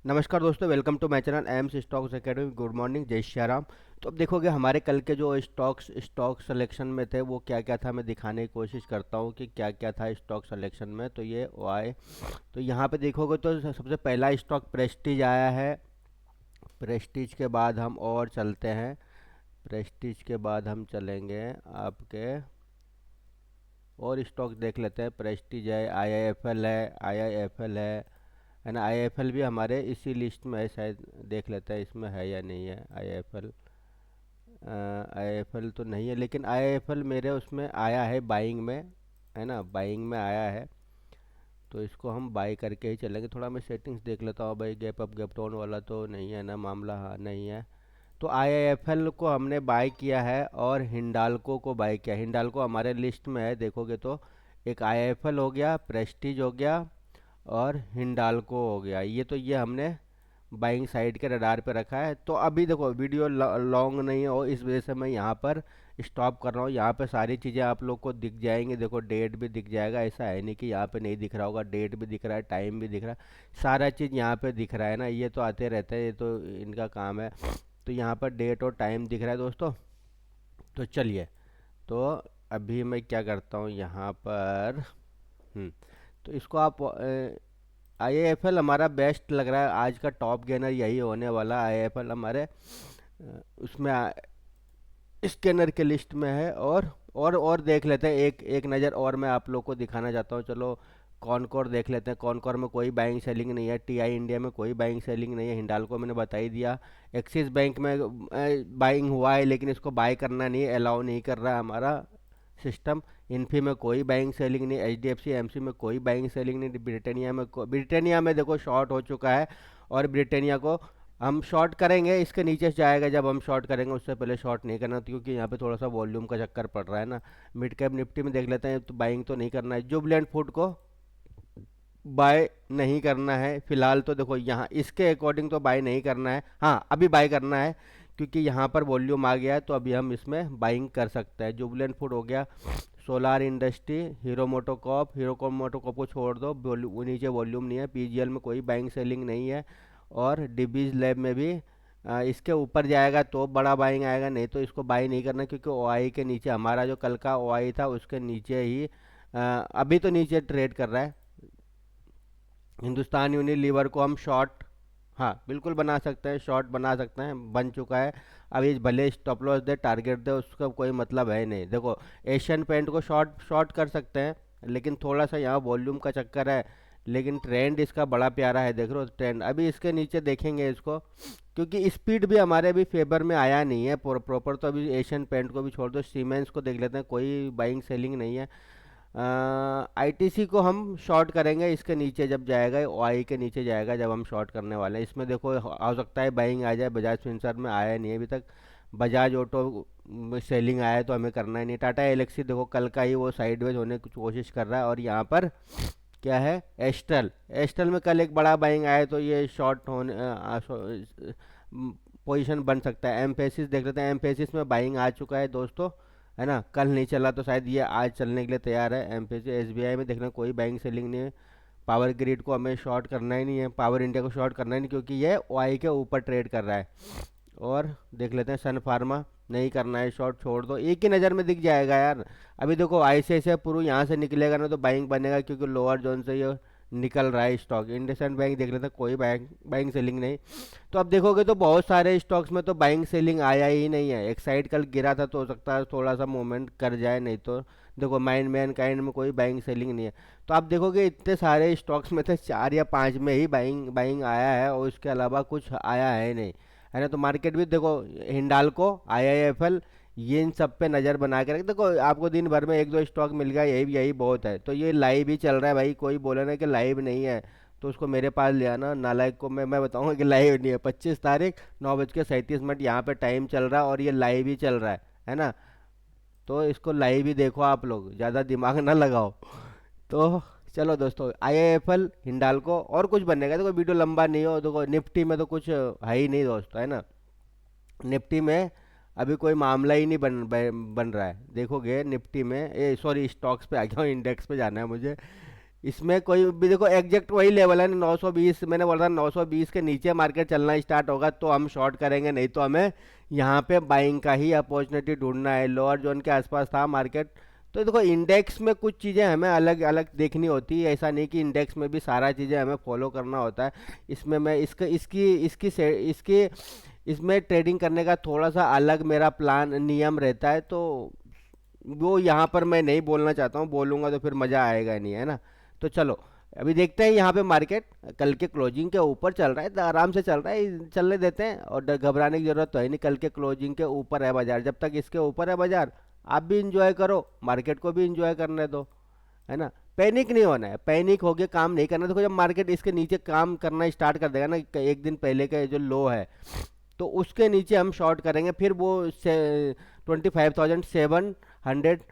नमस्कार दोस्तों, welcome to my channel Aims Stocks Academy. Good morning, जय श्री राम। तो अब देखोगे हमारे कल के जो स्टॉक सिलेक्शन में थे वो क्या क्या था, मैं दिखाने की कोशिश करता हूँ कि क्या क्या था स्टॉक सिलेक्शन में। तो ये वाई, तो यहाँ पे देखोगे तो सबसे पहला स्टॉक प्रेस्टीज आया है। प्रेस्टीज के बाद हम और चलते हैं। प्रेस्टीज के बाद हम चलेंगे आपके और स्टॉक देख लेते हैं। प्रेस्टीज है, आईआईएफएल है, आईआईएफएल है ना। आईआईएफएल भी हमारे इसी लिस्ट में है शायद, देख लेते हैं इसमें है या नहीं है आईआईएफएल। आईआईएफएल तो नहीं है, लेकिन आईआईएफएल मेरे उसमें आया है बाइंग में, है ना, बाइंग में आया है। तो इसको हम बाई करके ही चलेंगे। थोड़ा मैं सेटिंग्स देख लेता हूँ भाई, गैप अप गैप डाउन वाला तो नहीं है ना मामला, हाँ नहीं है। तो आईआईएफएल को हमने बाय किया है और हिंडाल्को को बाय किया। हिंडाल्को हमारे लिस्ट में है, देखोगे तो एक आईआईएफएल हो गया, प्रेस्टीज हो गया और हिंडाल्को हो गया। ये हमने बाइंग साइड के रडार पे रखा है। तो अभी देखो वीडियो लॉन्ग नहीं हो, इस वजह से मैं यहाँ पर स्टॉप कर रहा हूँ। यहाँ पे सारी चीज़ें आप लोग को दिख जाएंगी, देखो डेट भी दिख जाएगा, ऐसा है नहीं कि यहाँ पे नहीं दिख रहा होगा। डेट भी दिख रहा है, टाइम भी दिख रहा है, सारा चीज़ यहाँ पे दिख रहा है ना। ये तो आते रहते हैं, ये तो इनका काम है। तो यहाँ पर डेट और टाइम दिख रहा है दोस्तों। तो चलिए, तो अभी मैं क्या करता हूँ यहाँ पर। हम्म, तो इसको आप आईएएफएल हमारा बेस्ट लग रहा है, आज का टॉप गेनर यही होने वाला। आईएएफएल हमारे उसमें स्कैनर के लिस्ट में है। और देख लेते हैं, एक एक नज़र और मैं आप लोग को दिखाना चाहता हूँ। चलो कॉनकोर देख लेते हैं। कॉनकोर में कोई बाइंग सेलिंग नहीं है, टीआई इंडिया में कोई बाइंग सेलिंग नहीं है, हिंडाल्को मैंने बता ही दिया। एक्सिस बैंक में बाइंग हुआ है, लेकिन इसको बाय करना नहीं, अलाउ नहीं कर रहा है हमारा सिस्टम। इन्फी में कोई बाइंग सेलिंग नहीं, H D F C M C में कोई बाइंग सेलिंग नहीं, ब्रिटानिया में देखो शॉर्ट हो चुका है। और ब्रिटानिया को हम शॉर्ट करेंगे, इसके नीचे से जाएगा जब हम शॉर्ट करेंगे, उससे पहले शॉर्ट नहीं करना क्योंकि यहाँ पे थोड़ा सा वॉल्यूम का चक्कर पड़ रहा है ना। मिड कैप निफ्टी में देख लेते हैं, तो बाइंग तो नहीं करना है। जुबलेंट फूड को बाय नहीं करना है फिलहाल। तो देखो यहाँ इसके अकॉर्डिंग तो बाय नहीं करना है, हाँ अभी बाय करना है क्योंकि यहाँ पर वॉल्यूम आ गया है, तो अभी हम इसमें बाइंग कर सकते हैं। जुबलेंट फूड हो गया। Solar industry, hero MotoCorp, MotoCorp को छोड़ दो, वो नीचे वॉल्यूम नहीं है। पीजीएल में कोई बाइंग सेलिंग नहीं है। और डिबीज लैब में भी इसके ऊपर जाएगा तो बड़ा बाइंग आएगा, नहीं तो इसको बाई नहीं करना क्योंकि ओआई के नीचे, हमारा जो कल का ओआई था उसके नीचे ही अभी तो नीचे ट्रेड कर रहा है। हिंदुस्तान यूनिलीवर को हम शॉर्ट, हाँ बिल्कुल बना सकते हैं, शॉर्ट बना सकते हैं, बन चुका है। अब ये भले स्टॉप लॉस दे, टारगेट दे, उसका कोई मतलब है नहीं। देखो एशियन पेंट को शॉर्ट शॉर्ट कर सकते हैं, लेकिन थोड़ा सा यहाँ वॉल्यूम का चक्कर है। लेकिन ट्रेंड इसका बड़ा प्यारा है, देख रहे हो ट्रेंड। अभी इसके नीचे देखेंगे इसको, क्योंकि स्पीड भी हमारे भी फेवर में आया नहीं है प्रॉपर। तो अभी एशियन पेंट को भी छोड़ दो, सीमेंस को देख लेते हैं, कोई बाइंग सेलिंग नहीं है। आईटीसी को हम शॉर्ट करेंगे, इसके नीचे जब जाएगा, ओआई के नीचे जाएगा जब हम शॉर्ट करने वाले हैं। इसमें देखो हो सकता है बाइंग आ जाए, बजाज फिनसर्व में आया नहीं है अभी तक। बजाज ऑटो में सेलिंग आया है तो हमें करना ही नहीं। टाटा एलेक्सी देखो कल का ही वो साइडवेज होने की कोशिश कर रहा है। और यहाँ पर क्या है, एस्ट्रल, एस्ट्रल में कल एक बड़ा बाइंग आया तो ये शॉर्ट होने पोजीशन बन सकता है। एम्फेसिस देख लेते हैं, एम्फेसिस में बाइंग आ चुका है दोस्तों, है ना। कल नहीं चला तो शायद ये आज चलने के लिए तैयार है। एम्फेसिस, एसबीआई में देखना कोई बाइंग सेलिंग नहीं है। पावर ग्रिड को हमें शॉर्ट करना ही नहीं है, पावर इंडिया को शॉर्ट करना ही नहीं क्योंकि ये ओआई के ऊपर ट्रेड कर रहा है। और देख लेते हैं सन फार्मा, नहीं करना है शॉर्ट, छोड़ दो, एक ही नज़र में दिख जाएगा यार। अभी देखो आईसीआईसीआई प्रू यहाँ से निकलेगा ना तो बाइंग बनेगा क्योंकि लोअर जोन से ये निकल रहा है स्टॉक। इंडसइंड बैंक देख लेते हैं, कोई बाइंग बाइंग सेलिंग नहीं। तो अब देखोगे तो बहुत सारे स्टॉक्स में तो बाइंग सेलिंग आया ही नहीं है। एक साइड कल गिरा था तो हो सकता है थोड़ा सा मूवमेंट कर जाए, नहीं तो देखो माइंड मैन काइंड में कोई बाइंग सेलिंग नहीं है। तो आप देखोगे इतने सारे स्टॉक्स में थे, 4 या 5 में ही बाइंग बाइंग आया है और उसके अलावा कुछ आया है नहीं, है ना। तो मार्केट भी देखो, हिंडाल्को, आईआईएफएल, ये इन सब पे नज़र बना के रख। देखो आपको दिन भर में एक दो स्टॉक मिल गया, यही यही बहुत है। तो ये लाइव ही चल रहा है भाई, कोई बोले ना कि लाइव नहीं है तो उसको मेरे पास ले आना नालायक को। मैं बताऊंगा कि लाइव नहीं है। 25 तारीख 9:37 यहाँ पे टाइम चल रहा है और ये लाइव ही चल रहा है ना। तो इसको लाइव ही देखो आप लोग, ज़्यादा दिमाग ना लगाओ। तो चलो दोस्तों, आईआईएफएल, हिंडाल्को और कुछ बनेगा, देखो वीडियो लंबा नहीं हो। देखो निफ्टी में तो कुछ है ही नहीं दोस्तों, है ना। निफ्टी में अभी कोई मामला ही नहीं बन रहा है। देखोगे निफ्टी में, ए सॉरी स्टॉक्स पे आ गया हूँ, इंडेक्स पे जाना है मुझे। इसमें कोई भी देखो एग्जैक्ट वही लेवल है 920, मैंने बोला था 920 के नीचे मार्केट चलना स्टार्ट होगा तो हम शॉर्ट करेंगे, नहीं तो हमें यहाँ पे बाइंग का ही अपॉर्चुनिटी ढूंढना है। लोअर जोन के आसपास था मार्केट। तो देखो इंडेक्स में कुछ चीज़ें हमें अलग अलग देखनी होती है, ऐसा नहीं कि इंडेक्स में भी सारा चीज़ें हमें फॉलो करना होता है। इसमें मैं इसका इसकी इसमें ट्रेडिंग करने का थोड़ा सा अलग मेरा प्लान नियम रहता है, तो वो यहाँ पर मैं नहीं बोलना चाहता हूँ, बोलूँगा तो फिर मज़ा आएगा नहीं, है ना। तो चलो अभी देखते हैं यहाँ पे मार्केट कल के क्लोजिंग के ऊपर चल रहा है तो आराम से चल रहा है, चलने देते हैं, और घबराने की ज़रूरत तो है नहीं। कल के क्लोजिंग के ऊपर है बाजार, जब तक इसके ऊपर है बाजार आप भी इंजॉय करो, मार्केट को भी इंजॉय करने दो, है ना। पैनिक नहीं होना है, पैनिक होके काम नहीं करना। देखो जब मार्केट इसके नीचे काम करना स्टार्ट कर देगा ना, एक दिन पहले का जो लो है तो उसके नीचे हम शॉर्ट करेंगे, फिर वो 25,700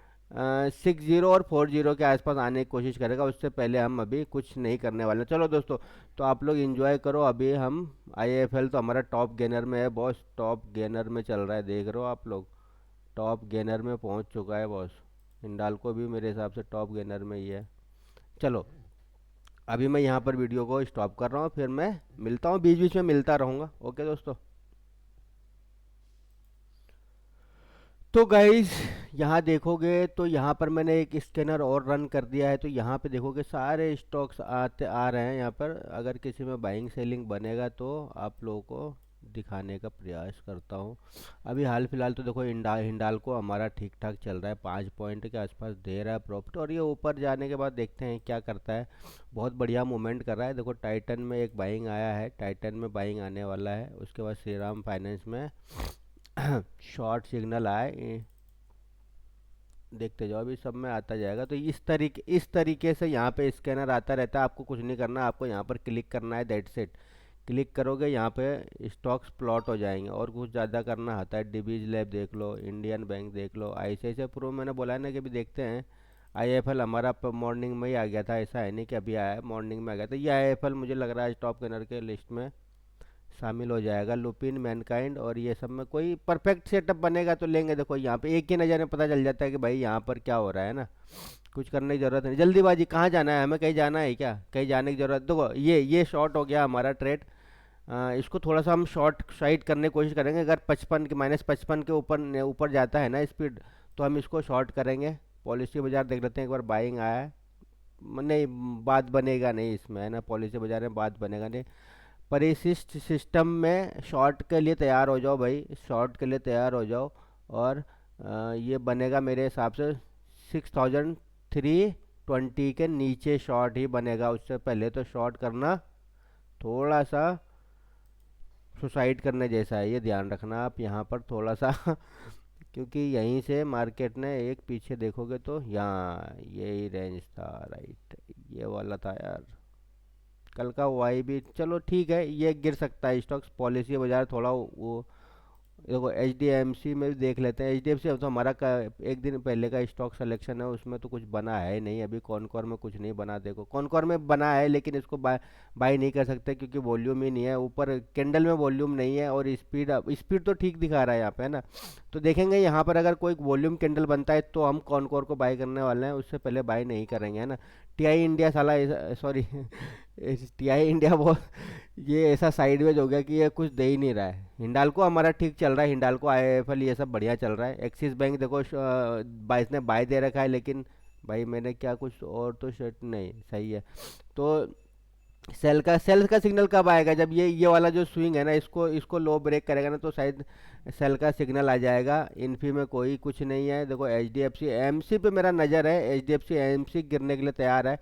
60 और 40 के आसपास आने की कोशिश करेगा, उससे पहले हम अभी कुछ नहीं करने वाले। चलो दोस्तों, तो आप लोग एंजॉय करो। अभी हम आईएफएल तो हमारा टॉप गेनर में है बॉस, टॉप गेनर में चल रहा है, देख रहे हो आप लोग, टॉप गेनर में पहुंच चुका है बॉस। हिंडाल्को भी मेरे हिसाब से टॉप गेनर में ही है। चलो अभी मैं यहाँ पर वीडियो को स्टॉप कर रहा हूँ, फिर मैं मिलता हूँ, बीच बीच में मिलता रहूँगा। ओके दोस्तों। तो गाइस यहाँ देखोगे तो यहाँ पर मैंने एक स्कैनर और रन कर दिया है, तो यहाँ पे देखोगे सारे स्टॉक्स आते आ रहे हैं यहाँ पर। अगर किसी में बाइंग सेलिंग बनेगा तो आप लोगों को दिखाने का प्रयास करता हूँ। अभी हाल फिलहाल तो देखो हिंडाल्को हमारा ठीक ठाक चल रहा है, 5 पॉइंट के आसपास दे रहा है प्रॉफिट, और ये ऊपर जाने के बाद देखते हैं क्या करता है। बहुत बढ़िया मूवमेंट कर रहा है। देखो टाइटन में एक बाइंग आया है, टाइटन में बाइंग आने वाला है। उसके बाद श्रीराम फाइनेंस में शॉर्ट सिग्नल आए, देखते जाओ, अभी सब में आता जाएगा। तो इस तरीके से यहाँ पे स्कैनर आता रहता है। आपको कुछ नहीं करना, आपको यहाँ पर क्लिक करना है, दैट्स इट। क्लिक करोगे यहाँ पे स्टॉक्स प्लॉट हो जाएंगे, और कुछ ज़्यादा करना आता है। डिबीज लैब देख लो, इंडियन बैंक देख लो, आईसीआईसीआई प्रो मैंने बोला है ना कि अभी देखते हैं। आईएफएल हमारा मॉर्निंग में ही आ गया था, ऐसा है नहीं कि अभी आया है, मॉर्निंग में आ गया था। ये आईएफएल मुझे लग रहा है टॉप गेनर के लिस्ट में शामिल हो जाएगा। लुपिन, मैनकाइंड और ये सब में कोई परफेक्ट सेटअप बनेगा तो लेंगे। देखो यहाँ पे एक ही नज़र में पता चल जाता है कि भाई यहाँ पर क्या हो रहा है ना। कुछ करने की ज़रूरत नहीं, जल्दीबाजी कहाँ जाना है हमें, कहीं जाना है क्या, कहीं जाने की ज़रूरत। देखो ये शॉर्ट हो गया हमारा ट्रेड। इसको थोड़ा सा हम शॉर्ट साइड करने की कोशिश करेंगे। अगर 55 के -55 के ऊपर ऊपर जाता है ना स्पीड, तो हम इसको शॉर्ट करेंगे। पॉलिसी बाजार देख लेते हैं एक बार, बाइंग आया है नहीं, बात बनेगा नहीं इसमें, है ना। पॉलिसी बाजार में बात बनेगा नहीं। परिशिष्ट सिस्टम में शॉर्ट के लिए तैयार हो जाओ भाई, शॉर्ट के लिए तैयार हो जाओ। और ये बनेगा मेरे हिसाब से 6320 के नीचे शॉर्ट ही बनेगा, उससे पहले तो शॉर्ट करना थोड़ा सा सुसाइड करने जैसा है, ये ध्यान रखना आप यहाँ पर थोड़ा सा क्योंकि यहीं से मार्केट ने एक पीछे देखोगे तो यहाँ यही रेंज था, राइट, ये वाला था यार। कल का वाई भी चलो ठीक है, ये गिर सकता है स्टॉक्स। पॉलिसी बाजार थोड़ा वो देखो एच डी एम सी में भी देख लेते हैं। एच डी एफ सी अब तो हमारा एक दिन पहले का स्टॉक सिलेक्शन है, उसमें तो कुछ बना है नहीं अभी। कॉनकॉर में कुछ नहीं बना, देखो कॉनकॉर में बना है लेकिन इसको बाय नहीं कर सकते क्योंकि वॉल्यूम ही नहीं है, ऊपर कैंडल में वॉल्यूम नहीं है, और स्पीड स्पीड तो ठीक दिखा रहा है यहाँ पे, है ना। तो देखेंगे यहाँ पर अगर कोई वॉल्यूम कैंडल बनता है तो हम कॉनकॉर को बाय करने वाले हैं, उससे पहले बाय नहीं करेंगे, है ना। टीआई इंडिया साला, सॉरी टीआई इंडिया वो ये ऐसा साइडवेज हो गया कि ये कुछ दे ही नहीं रहा है। हिंडाल्को हमारा ठीक चल रहा है, हिंडाल्को आईएफएल ये सब बढ़िया चल रहा है। एक्सिस बैंक देखो 22 ने बाय दे रखा है, लेकिन भाई मैंने क्या कुछ और तो शर्ट नहीं सही है। तो सेल का सिग्नल कब आएगा, जब ये वाला जो स्विंग है ना, इसको इसको लो ब्रेक करेगा ना, तो शायद सेल का सिग्नल आ जाएगा। इन्फी में कोई कुछ नहीं है। देखो H D F C M C पे मेरा नज़र है, H D F C M C गिरने के लिए तैयार है।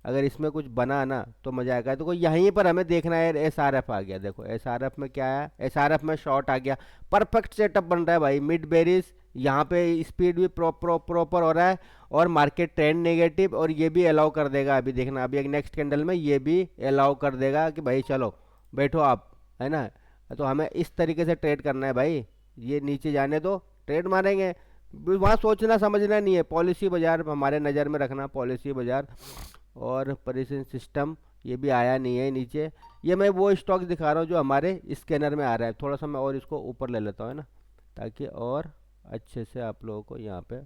अगर इसमें कुछ बना ना तो मज़ा आएगा। देखो यहीं पर हमें देखना है, एस आर एफ आ गया, देखो एस आर एफ में क्या है, एस आर एफ में शॉर्ट आ गया। परफेक्ट सेटअप बन रहा है भाई, मिड बेरिस यहाँ पे स्पीड भी प्रॉपर हो रहा है, और मार्केट ट्रेंड नेगेटिव, और ये भी अलाउ कर देगा। अभी देखना, अभी एक नेक्स्ट कैंडल में ये भी अलाउ कर देगा कि भाई चलो बैठो आप, है ना। तो हमें इस तरीके से ट्रेड करना है भाई, ये नीचे जाने दो, ट्रेड मारेंगे। वहाँ सोचना समझना नहीं है, पॉलिसी बाजार हमारे नज़र में रखना, पॉलिसी बाजार। और परिसन सिस्टम ये भी आया नहीं है नीचे। ये मैं वो स्टॉक्स दिखा रहा हूँ जो हमारे स्कैनर में आ रहा है। थोड़ा सा मैं और इसको ऊपर ले लेता हूँ, है ना, ताकि और अच्छे से आप लोगों को यहाँ पे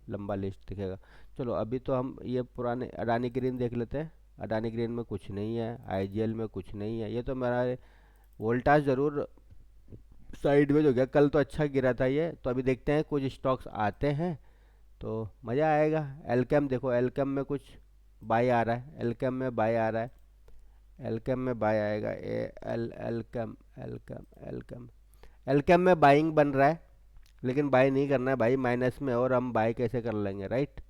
लंबा लिस्ट दिखेगा। चलो अभी तो हम ये पुराने अडानी ग्रीन देख लेते हैं। अडानी ग्रीन में कुछ नहीं है, आईजीएल में कुछ नहीं है, ये तो मेरा वोल्टास ज़रूर साइडवेज हो गया, कल तो अच्छा गिरा था ये। तो अभी देखते हैं कुछ स्टॉक्स आते हैं तो मज़ा आएगा। एलकेम देखो, एलकेम में कुछ बाय आ रहा है, एलकेम में बाय आ रहा है, एलकेम में बाय आएगा। ए एल एलकेम एलकेम एलकेम एलकेम में बाइंग बन रहा है, लेकिन बाय नहीं करना है भाई, माइनस में है, और हम बाय कैसे कर लेंगे, राइट।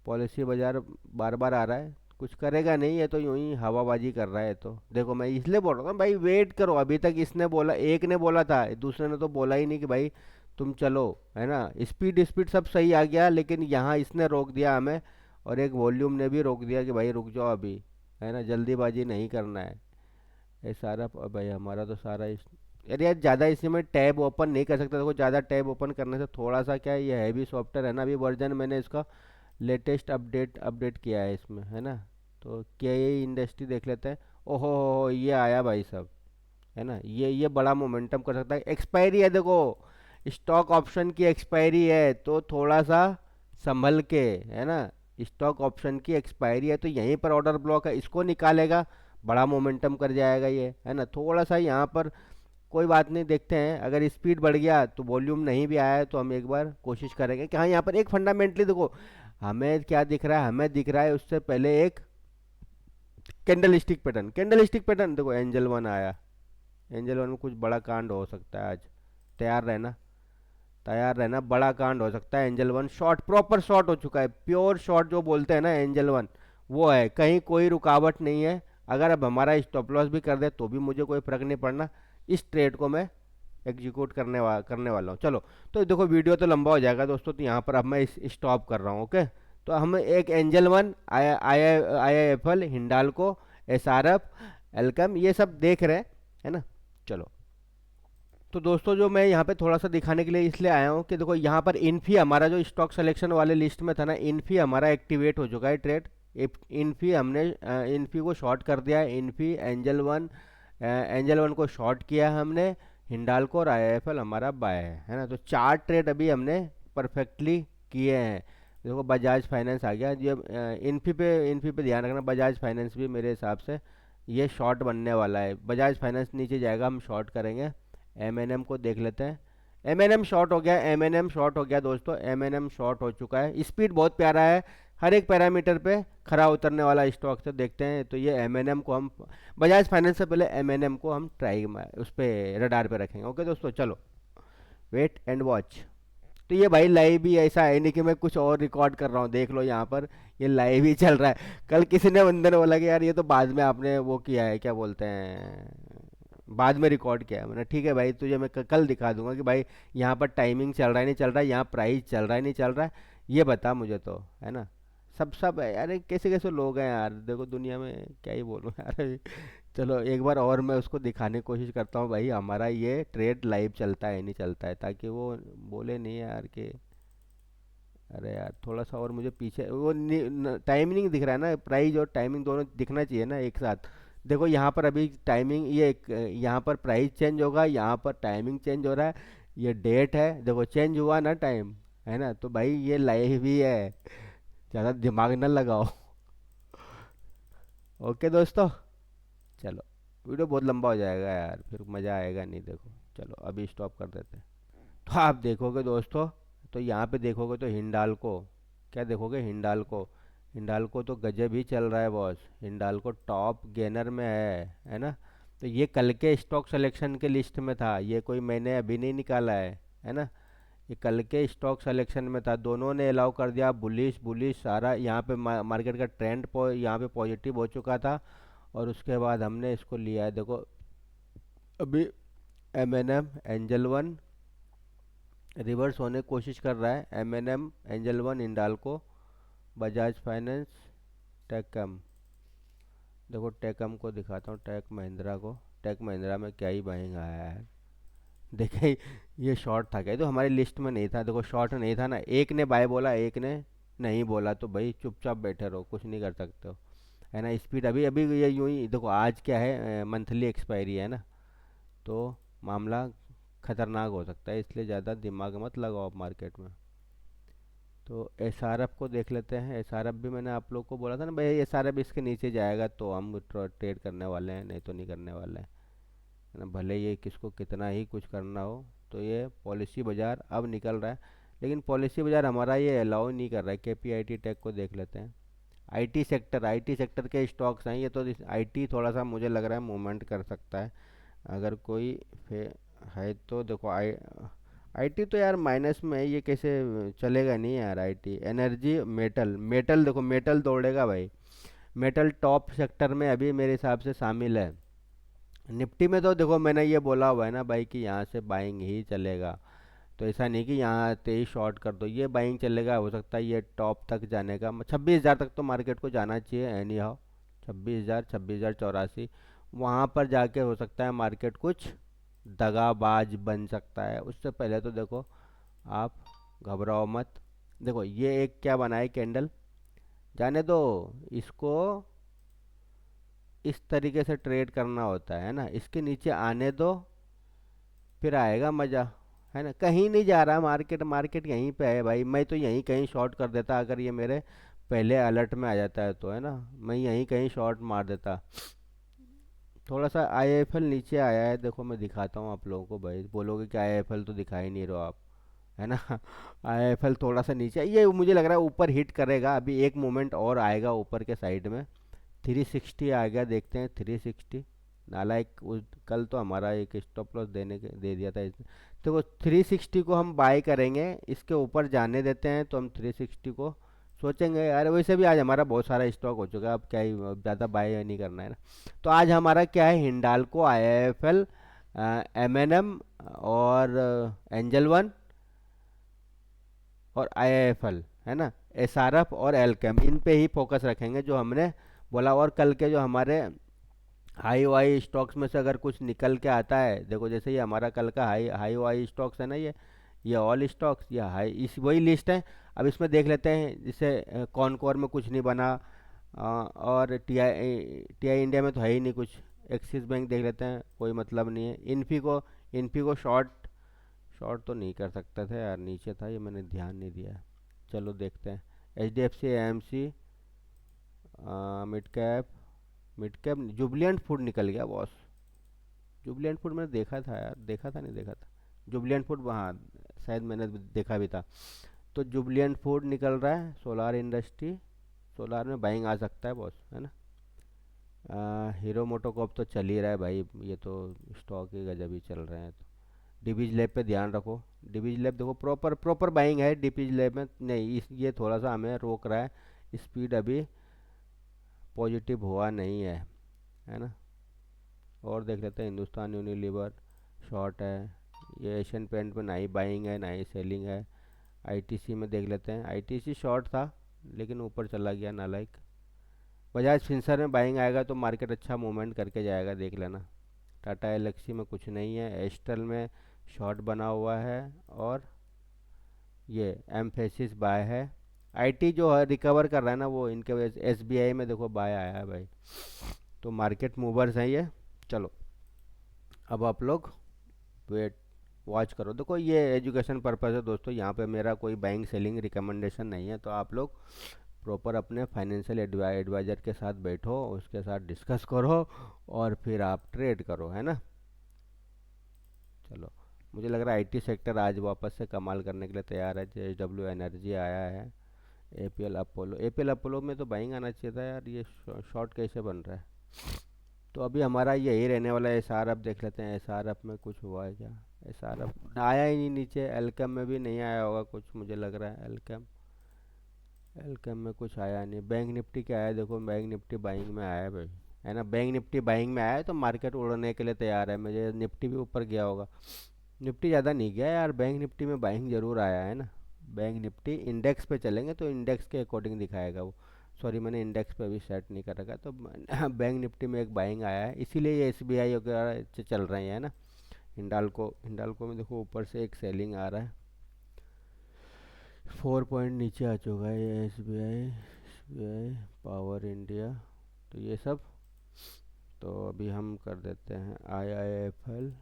पॉलिसी बाजार बार बार आ रहा है, कुछ करेगा नहीं, ये तो यूं ही हवाबाजी कर रहा है। तो देखो मैं इसलिए बोल रहा हूँ भाई, वेट करो, अभी तक इसने बोला, एक ने बोला था, दूसरे ने तो बोला ही नहीं कि भाई तुम चलो, है ना। स्पीड स्पीड सब सही आ गया, लेकिन यहाँ इसने रोक दिया हमें, और एक वॉल्यूम ने भी रोक दिया कि भाई रुक जाओ अभी, है ना, जल्दीबाजी नहीं करना है। ये सारा भाई हमारा तो सारा यार यार ज़्यादा इसी में टैब ओपन नहीं कर सकता। देखो ज़्यादा टैब ओपन करने से थोड़ा सा क्या है, ये हैवी सॉफ्टवेयर है ना, अभी वर्जन मैंने इसका लेटेस्ट अपडेट अपडेट किया है इसमें, है ना। तो क्या ये इंडस्ट्री देख लेते हैं। ओहो हो, ये आया भाई साहब, है ना, ये बड़ा मोमेंटम कर सकता है। एक्सपायरी है देखो, स्टॉक ऑप्शन की एक्सपायरी है, तो थोड़ा सा संभल के, है ना। स्टॉक ऑप्शन की एक्सपायरी है तो यहीं पर ऑर्डर ब्लॉक है, इसको निकालेगा, बड़ा मोमेंटम कर जाएगा ये, है ना। थोड़ा सा यहाँ पर कोई बात नहीं, देखते हैं अगर स्पीड बढ़ गया तो वॉल्यूम नहीं भी आया तो हम एक बार कोशिश करेंगे कि हाँ, यहाँ पर एक फंडामेंटली देखो हमें क्या दिख रहा है, हमें दिख रहा है उससे पहले एक candle stick pattern, candle stick pattern देखो, एंजल वन आया, एंजल वन में कुछ बड़ा कांड हो सकता है आज, तैयार रहना, तैयार रहना, बड़ा कांड हो सकता है। Angel one short, proper short हो चुका है, प्योर शॉर्ट जो बोलते हैं ना, एंजल वन वो है, कहीं कोई रुकावट नहीं है। अगर अब हमारा स्टॉप लॉस भी कर दे तो भी मुझे कोई फर्क नहीं पड़ना, इस ट्रेड को मैं एग्जीक्यूट करने वाला हूँ। चलो, तो देखो वीडियो तो लंबा हो जाएगा दोस्तों, तो यहाँ पर अब मैं स्टॉप कर रहा हूँ, ओके। तो हम एक angel one, I I I F L, Hindalco, S R F, Alkem, ये सब देख रहे हैं, है ना। चलो, तो दोस्तों जो मैं यहाँ पे थोड़ा सा दिखाने के लिए इसलिए आया हूँ कि देखो यहाँ पर इन्फी हमारा जो स्टॉक सिलेक्शन वाले लिस्ट में था ना, इन्फी हमारा एक्टिवेट हो चुका है ट्रेड। इन्फी हमने इन्फी को शॉर्ट कर दिया है, इन्फी, एंजल वन को शॉर्ट किया है हमने, हिंडाल्को और आईएफएल हमारा बाय है ना। तो चार ट्रेड अभी हमने परफेक्टली किए हैं। देखो बजाज फाइनेंस आ गया, जब इन्फी पे ध्यान रखना, बजाज फाइनेंस भी मेरे हिसाब से ये शॉर्ट बनने वाला है, बजाज फाइनेंस नीचे जाएगा, हम शॉर्ट करेंगे। एम को देख लेते हैं, एम शॉर्ट हो गया, एम शॉर्ट हो गया दोस्तों, एम शॉर्ट हो चुका है। स्पीड बहुत प्यारा है, हर एक पैरामीटर पे खरा उतरने वाला स्टॉक से देखते हैं। तो ये एम को हम, बजाज फाइनेंस से पहले एम को हम ट्राई उस पर रडार पे रखेंगे, ओके दोस्तों। चलो, वेट एंड वॉच। तो ये भाई लाइव ही ऐसा है नहीं कि मैं कुछ और रिकॉर्ड कर रहा हूँ, देख लो यहाँ पर ये लाइव ही चल रहा है। कल किसी ने बंदे ने बोला कि यार ये तो बाद में आपने वो किया है, क्या बोलते हैं, बाद में रिकॉर्ड किया है। मैंने ठीक है भाई, तुझे मैं कल दिखा दूंगा कि भाई यहाँ पर टाइमिंग चल रहा है नहीं चल रहा है, यहाँ प्राइस चल रहा है नहीं चल रहा है, ये बता मुझे तो, है ना। सब है यार, कैसे कैसे लोग हैं यार, देखो दुनिया में क्या ही बोलूँ यार। चलो एक बार और मैं उसको दिखाने की कोशिश करता हूँ भाई, हमारा ये ट्रेड लाइव चलता है नहीं चलता है, ताकि वो बोले नहीं यार कि अरे यार थोड़ा सा और मुझे पीछे वो टाइमिंग दिख रहा है ना, प्राइस और टाइमिंग दोनों दिखना चाहिए ना एक साथ। देखो यहाँ पर अभी टाइमिंग, ये यहाँ पर प्राइस चेंज होगा, यहाँ पर टाइमिंग चेंज हो रहा है, ये डेट है, देखो चेंज हुआ ना टाइम, है ना। तो भाई ये लाइव ही है, ज़्यादा दिमाग न लगाओ। ओके दोस्तों, चलो, वीडियो बहुत लंबा हो जाएगा यार, फिर मज़ा आएगा नहीं, देखो। चलो अभी स्टॉप कर देते हैं। तो आप देखोगे दोस्तों, तो यहाँ पे देखोगे तो हिंडाल्को, क्या देखोगे, हिंडाल्को, हिंडाल्को तो गजब ही चल रहा है बॉस, हिंडाल्को टॉप गेनर में है ना। तो ये कल के स्टॉक सिलेक्शन के लिस्ट में था, ये कोई मैंने अभी नहीं निकाला है ना। ये कल के स्टॉक सिलेक्शन में था, दोनों ने अलाउ कर दिया, बुलिश बुलिश सारा, यहाँ पे मार्केट का ट्रेंड यहाँ पे पॉजिटिव हो चुका था, और उसके बाद हमने इसको लिया है। देखो अभी एम एंजल वन रिवर्स होने की कोशिश कर रहा है, M Angel One, Hindalco, Bajaj finance, TechM. देखो टेकम को दिखाता हूँ, टेक महिंद्रा को, टेक महिंद्रा में क्या ही बाइंग आया है, देखे। ये शॉर्ट था क्या, ये तो हमारी लिस्ट में नहीं था, देखो शॉर्ट नहीं था ना, एक ने बाय बोला एक ने नहीं बोला, तो भाई चुपचाप बैठे रहो, कुछ नहीं कर सकते हो, है ना। स्पीड अभी अभी ये यूं ही देखो, आज क्या है, मंथली एक्सपायरी है ना, तो मामला खतरनाक हो सकता है, इसलिए ज़्यादा दिमाग मत लगाओ आप मार्केट में। तो एसआरएफ को देख लेते हैं। एसआरएफ भी मैंने आप लोग को बोला था ना भाई, एसआरएफ इसके नीचे जाएगा तो हम ट्रेड करने वाले हैं, नहीं तो नहीं करने वाले हैं, है ना। भले ये किसको कितना ही कुछ करना हो। तो ये पॉलिसी बाज़ार अब निकल रहा है, लेकिन पॉलिसी बाज़ार हमारा ये अलाउ नहीं कर रहा है। केपीआईटी टेक को देख लेते हैं। आईटी सेक्टर के स्टॉक्स हैं ये, तो आईटी थोड़ा सा मुझे लग रहा है मूवमेंट कर सकता है। अगर कोई फे है तो देखो, आईटी तो यार माइनस में है, ये कैसे चलेगा नहीं यार। आईटी, एनर्जी, मेटल, मेटल देखो, मेटल दौड़ेगा भाई। मेटल टॉप सेक्टर में अभी मेरे हिसाब से शामिल है। निफ्टी में तो देखो मैंने ये बोला हुआ है ना भाई कि यहाँ से बाइंग ही चलेगा। तो ऐसा नहीं कि यहाँ आते ही शॉर्ट कर दो, ये बाइंग चलेगा। हो सकता है ये टॉप तक जाने का 26,000 तक तो मार्केट को जाना चाहिए एनी हाउ। 26,000, 26,084, वहाँ पर जाके हो सकता है मार्केट कुछ दगाबाज बन सकता है। उससे पहले तो देखो आप घबराओ मत। देखो ये एक क्या बना है कैंडल, जाने दो इसको। इस तरीके से ट्रेड करना होता है ना, इसके नीचे आने दो, फिर आएगा मज़ा, है ना। कहीं नहीं जा रहा मार्केट, मार्केट यहीं पे है भाई। मैं तो यहीं कहीं शॉर्ट कर देता अगर ये मेरे पहले अलर्ट में आ जाता है तो, है ना। मैं यहीं कहीं शॉर्ट मार देता। थोड़ा सा आईएफएल नीचे आया है, देखो मैं दिखाता हूँ आप लोगों को भाई। बोलोगे कि आईएफएल तो दिखा ही नहीं रहे हो आप, है ना। आईएफएल थोड़ा सा नीचे, ये मुझे लग रहा है ऊपर हिट करेगा। अभी एक मोमेंट और आएगा ऊपर के साइड में। 360 आ गया, देखते हैं 360। नालायक कल तो हमारा एक स्टॉप लॉस दे दिया था इसने। देखो 360 को हम बाय करेंगे, इसके ऊपर जाने देते हैं तो हम 360 को सोचेंगे यार। वैसे भी आज हमारा बहुत सारा स्टॉक हो चुका है, अब क्या ही ज़्यादा बाय नहीं करना है ना। तो आज हमारा क्या है, हिंडाल्को, आईआईएफएल, एमएनएम और एंजल वन और आईआईएफएल, है ना। एसआरएफ और एलकेम, इन पे ही फोकस रखेंगे जो हमने बोला। और कल के जो हमारे हाई वाई स्टॉक्स में से अगर कुछ निकल के आता है, देखो जैसे ये हमारा कल का हाई हाई वाई स्टॉक्स है ना, ये ऑल स्टॉक्स, ये हाई, इस वही लिस्ट है। अब इसमें देख लेते हैं, जैसे कॉनकोर में कुछ नहीं बना, और टीआई इंडिया में तो है ही नहीं कुछ। एक्सिस बैंक देख लेते हैं, कोई मतलब नहीं है। इन्फी को शॉर्ट शॉर्ट तो नहीं कर सकते थे यार, नीचे था ये, मैंने ध्यान नहीं दिया। चलो देखते हैं। H D F C, AMC, mid cap, mid cap Jubilant food निकल गया बॉस। जुबलियंट फूड मैंने देखा था यार, देखा था नहीं देखा था। जुबलियंट फूड, हाँ शायद मैंने देखा भी था। तो जुबलियंट फूड निकल रहा है। सोलार इंडस्ट्री, सोलार में बाइंग आ सकता है बॉस, है ना। हीरो मोटोकॉप तो चल ही रहा है भाई, ये तो स्टॉक ही गजब ही चल रहे हैं। तो डिवीज लैब पे ध्यान रखो। डिवीज लैब देखो, प्रॉपर प्रॉपर बाइंग है डिवीज लैब में। नहीं इस ये थोड़ा सा हमें रोक रहा है, स्पीड अभी पॉजिटिव हुआ नहीं है ना। और देख लेते हैं हिंदुस्तान यूनिलीवर, शॉर्ट है। ये एशियन पेंट में ना ही बाइंग है ना ही सेलिंग है। आईटीसी में देख लेते हैं, आईटीसी शॉर्ट था लेकिन ऊपर चला गया नालायक। बजाज फिंसर में बाइंग आएगा तो मार्केट अच्छा मूवमेंट करके जाएगा, देख लेना। टाटा एलेक्सी में कुछ नहीं है। एस्ट्रल में शॉर्ट बना हुआ है। और ये एम्फेसिस बाय है। आईटी जो है रिकवर कर रहा है ना, वो इनके वजह से। एसबीआई में देखो बाय आया है भाई। तो मार्केट मूवर्स हैं ये। चलो अब आप लोग वेट वॉच करो। देखो ये एजुकेशन पर्पस है दोस्तों, यहाँ पे मेरा कोई बाइंग सेलिंग रिकमेंडेशन नहीं है। तो आप लोग प्रॉपर अपने फाइनेंशियल एडवाइज़र के साथ बैठो, उसके साथ डिस्कस करो और फिर आप ट्रेड करो, है ना। चलो, मुझे लग रहा है आईटी सेक्टर आज वापस से कमाल करने के लिए तैयार है। जेएसडब्ल्यू एनर्जी आया है। एपीएल अपोलो में तो बाइंग आना चाहिए था यार, ये शॉर्ट कैसे बन रहा है। तो अभी हमारा यही रहने वाला है। एसआरएफ देख लेते हैं, एसआरएफ में कुछ हुआ है क्या। एसआरएफ आया ही नहीं नीचे। एलकेम में भी नहीं आया होगा कुछ, मुझे लग रहा है। एलकेम एलकेम में कुछ आया नहीं। बैंक निफ्टी क्या है, देखो बैंक निफ्टी बाइंग में आया है भाई, है ना। बैंक निफ्टी बाइंग में आया है तो मार्केट उड़ने के लिए तैयार है। मुझे निफ्टी भी ऊपर गया होगा। निफ्टी ज़्यादा नहीं गया यार, बैंक निफ्टी में बाइंग जरूर आया है ना। बैंक निफ्टी इंडेक्स पे चलेंगे तो इंडेक्स के अकॉर्डिंग दिखाएगा वो। सॉरी मैंने इंडेक्स पे अभी सेट नहीं कर रखा तो बैंक निफ्टी में एक बाइंग आया है, इसीलिए ये एसबीआई वगैरह चल रहे हैं, है ना। हिंडाल्को में देखो ऊपर से एक सेलिंग आ रहा है। 4 पॉइंट नीचे आ चुका है ये एसबीआई पावर इंडिया। तो ये सब, तो अभी हम कर देते हैं आईआईएफएल।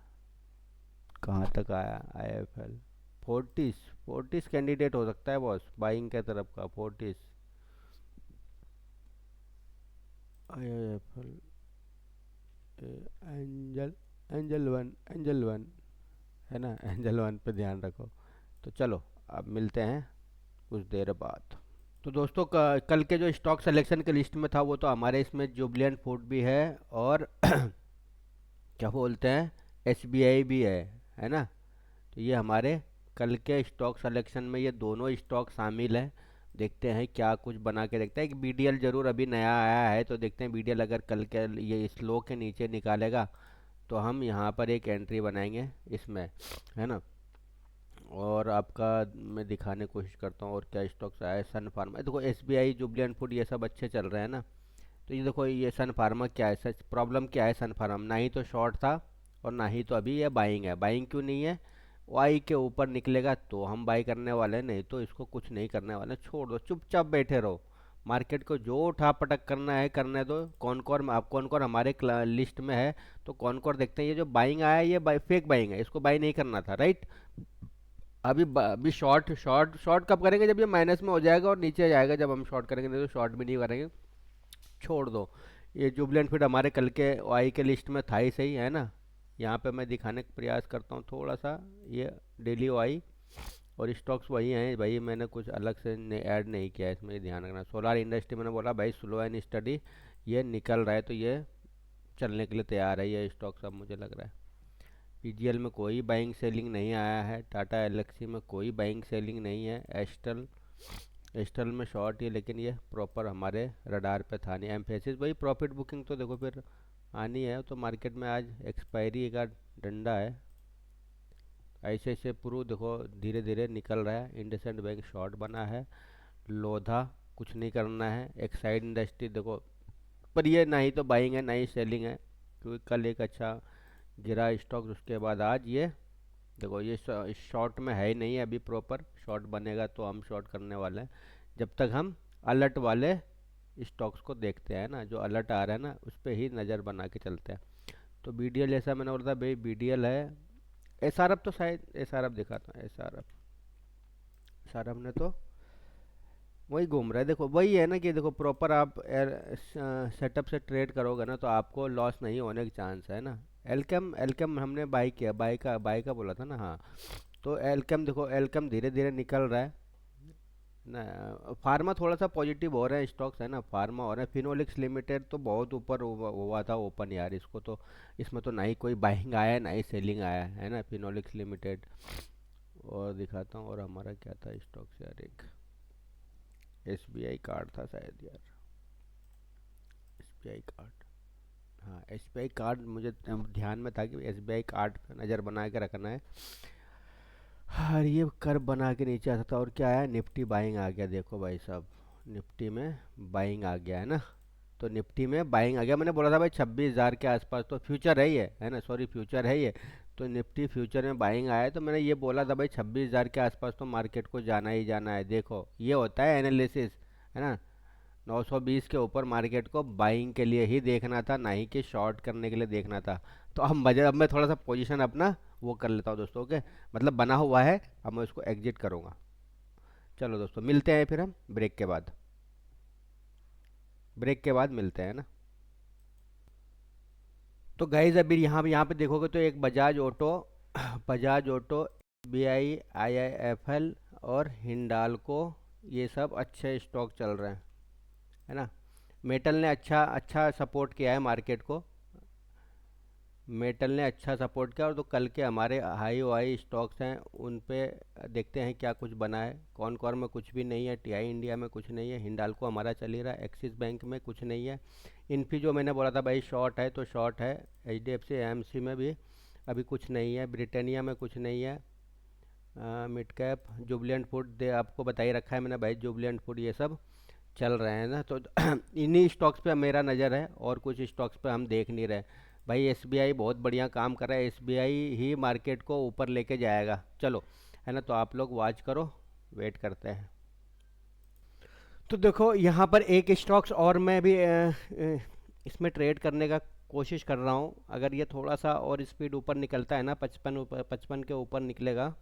कहाँ तक आया आईआईएफएल, फोर्टिस, फोर्टिस कैंडिडेट हो सकता है बॉस बाइंग के तरफ का, Fortis. IIFL, angel, angel one है ना, एंजल वन पे ध्यान रखो। तो चलो अब मिलते हैं कुछ देर बाद। तो दोस्तों कल के जो स्टॉक सिलेक्शन के लिस्ट में था वो तो हमारे इसमें जुबलियंट फूड भी है, और क्या बोलते हैं, SBI भी है ना। तो ये हमारे कल के स्टॉक सिलेक्शन में ये दोनों स्टॉक शामिल हैं। देखते हैं क्या कुछ बना के देखते हैं। एक BDL जरूर अभी नया आया है, तो देखते हैं BDL अगर कल के ये इस लो के नीचे निकालेगा तो हम यहाँ पर एक एंट्री बनाएंगे इसमें, है ना। और आपका मैं दिखाने की कोशिश करता हूँ और क्या स्टॉक्स आया है। सन फार्मा देखो, SBI जुबलियंट फूड ये सब अच्छे चल रहे हैं ना। तो ये देखो, ये सन फार्मा क्या है, सच प्रॉब्लम क्या है सन फार्मा में, ना ही तो शॉर्ट था और ना ही तो अभी ये बाइंग है। बाइंग क्यों नहीं है, वाई के ऊपर निकलेगा तो हम बाई करने वाले हैं, नहीं तो इसको कुछ नहीं करने वाले, छोड़ दो, चुपचाप बैठे रहो। मार्केट को जो उठा पटक करना है करने दो। कौन कौन हमारे लिस्ट में है, तो कौन कौन देखते हैं। ये जो बाइंग आया है ये फेक बाइंग है, इसको बाई नहीं करना था, राइट। अभी शॉर्ट शॉर्ट शॉर्ट कब करेंगे, जब ये माइनस में हो जाएगा और नीचे जाएगा, जब हम शॉर्ट करेंगे, नहीं तो शॉर्ट भी नहीं करेंगे, छोड़ दो। ये जुबलेंट फिट हमारे कल के वाई के लिस्ट में था ही सही, है ना। यहाँ पे मैं दिखाने का प्रयास करता हूँ थोड़ा सा। ये डेली वाई और स्टॉक्स वही हैं भाई, मैंने कुछ अलग से ऐड नहीं किया है इसमें, ये ध्यान रखना। सोलार इंडस्ट्री मैंने बोला भाई स्लो एंड स्टडी, ये निकल रहा है तो ये चलने के लिए तैयार है ये स्टॉक सब, मुझे लग रहा है। PGL में कोई बाइंग सेलिंग नहीं आया है, टाटा एलेक्सी में कोई बाइंग सेलिंग नहीं है, एस्टल, एस्टल में शॉर्ट ही, लेकिन ये प्रॉपर हमारे रडार पे था नहीं। एम्फेसिस भाई प्रॉफिट बुकिंग तो देखो फिर आनी है, तो मार्केट में आज एक्सपायरी का डंडा है। ऐसे ऐसे प्रू देखो धीरे धीरे निकल रहा है। इंडसइंड बैंक शॉर्ट बना है। लोधा कुछ नहीं करना है। एक्साइड इंडस्ट्री देखो, पर ये ना ही तो बाइंग है ना ही सेलिंग है, क्योंकि कल एक अच्छा गिरा स्टॉक, उसके बाद आज ये देखो, ये शॉर्ट में है ही नहीं है अभी प्रॉपर। शॉर्ट बनेगा तो हम शॉर्ट करने वाले हैं, जब तक हम अलर्ट वाले स्टॉक्स को देखते हैं ना, जो अलर्ट आ रहा है ना उस पर ही नज़र बना के चलते हैं। तो BDL ऐसा मैंने बोला था भाई, BDL है। SRF तो शायद SRF दिखा था, SRF ने तो वही घूम रहा है। देखो वही है ना कि देखो प्रॉपर आप सेटअप से ट्रेड करोगे ना तो आपको लॉस नहीं होने के चांस है ना। एलकेम, एलकेम हमने बाई किया, बाई का बोला था ना, हाँ। तो एलकेम देखो, एलकेम धीरे धीरे निकल रहा है ना। फार्मा थोड़ा सा पॉजिटिव हो रहा है स्टॉक्स, है ना, फार्मा हो रहा है। फिनोलिक्स लिमिटेड तो बहुत ऊपर हुआ था ओपन यार, इसको तो, इसमें तो ना ही कोई बाइंग आया है ना ही सेलिंग आया है ना, फिनोलिक्स लिमिटेड। और दिखाता हूँ, और हमारा क्या था स्टॉक्स यार, एक SBI कार्ड था शायद यार, SBI कार्ड, हाँ SBI कार्ड मुझे ध्यान में था कि SBI कार्ड पे नज़र बना के रखना है। हाँ ये कर बना के नीचे आता था। और क्या है, निफ्टी बाइंग आ गया, देखो भाई साहब, निफ्टी में बाइंग आ गया है ना। तो निफ्टी में बाइंग आ गया, मैंने बोला था भाई 26,000 के आसपास, तो फ्यूचर है ये, है ना, सॉरी फ्यूचर है ये। तो निफ्टी फ्यूचर में बाइंग आया है, तो मैंने ये बोला था भाई 26,000 के आसपास तो मार्केट को जाना ही जाना है। देखो ये होता है एनालिसिस, है ना। 920 के ऊपर मार्केट को बाइंग के लिए ही देखना था, ना ही कि शॉर्ट करने के लिए देखना था। तो अब मैं थोड़ा सा पोजीशन अपना वो कर लेता हूँ दोस्तों, ओके, मतलब बना हुआ है, अब मैं उसको एग्जिट करूँगा। चलो दोस्तों मिलते हैं फिर हम ब्रेक के बाद, ब्रेक के बाद मिलते हैं ना। तो गाइज अभी यहाँ पे देखोगे तो एक Bajaj auto, Bajaj auto, SBI, IIFL और हिंडाल्को, ये सब अच्छे स्टॉक चल रहे हैं, है ना। मेटल ने अच्छा अच्छा सपोर्ट किया है मार्केट को, मेटल ने अच्छा सपोर्ट किया। और तो कल के हमारे हाई वाई स्टॉक्स हैं उन पे देखते हैं क्या कुछ बना है। कॉनकॉर में कुछ भी नहीं है, TI इंडिया में कुछ नहीं है, हिंडाल्को हमारा चल ही रहा है, एक्सिस बैंक में कुछ नहीं है। इन्फी जो मैंने बोला था भाई शॉर्ट है तो शॉर्ट है। HDFC AMC में भी अभी कुछ नहीं है, ब्रिटानिया में कुछ नहीं है। मिड कैप जुबलेंट फूड दे आपको बता ही रखा है मैंने भाई, जुबलेंट फूड ये सब चल रहे हैं ना। तो इन्हीं स्टॉक्स पे मेरा नज़र है, और कुछ स्टॉक्स पे हम देख नहीं रहे। भाई SBI बहुत बढ़िया काम कर रहा है, SBI ही मार्केट को ऊपर लेके जाएगा, चलो, है ना। तो आप लोग वॉच करो, वेट करते हैं। तो देखो यहाँ पर एक स्टॉक्स और मैं भी इसमें ट्रेड करने का कोशिश कर रहा हूँ। अगर ये थोड़ा सा और स्पीड ऊपर निकलता है ना, 55 के ऊपर निकलेगा,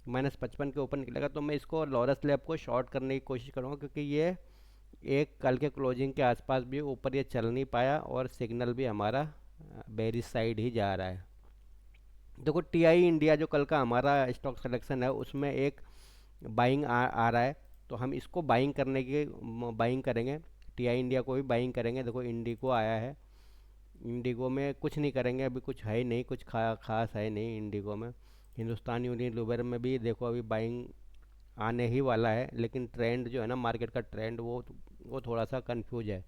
-55 के ऊपर निकलेगा तो मैं इसको लॉरस लैब को शॉर्ट करने की कोशिश करूँगा, क्योंकि ये एक कल के क्लोजिंग के आसपास भी ऊपर ये चल नहीं पाया और सिग्नल भी हमारा बेरिश साइड ही जा रहा है। देखो टीआई इंडिया जो कल का हमारा स्टॉक सिलेक्शन है उसमें एक बाइंग आ रहा है, तो हम इसको बाइंग करने की बाइंग करेंगे। टीआई इंडिया को भी बाइंग करेंगे। देखो इंडिगो आया है, इंडिगो में कुछ नहीं करेंगे, अभी कुछ है ही नहीं, कुछ खास है नहीं इंडिगो में। हिंदुस्तान यूनिलीवर में भी देखो अभी बाइंग आने ही वाला है, लेकिन ट्रेंड जो है ना मार्केट का ट्रेंड वो थोड़ा सा कंफ्यूज है।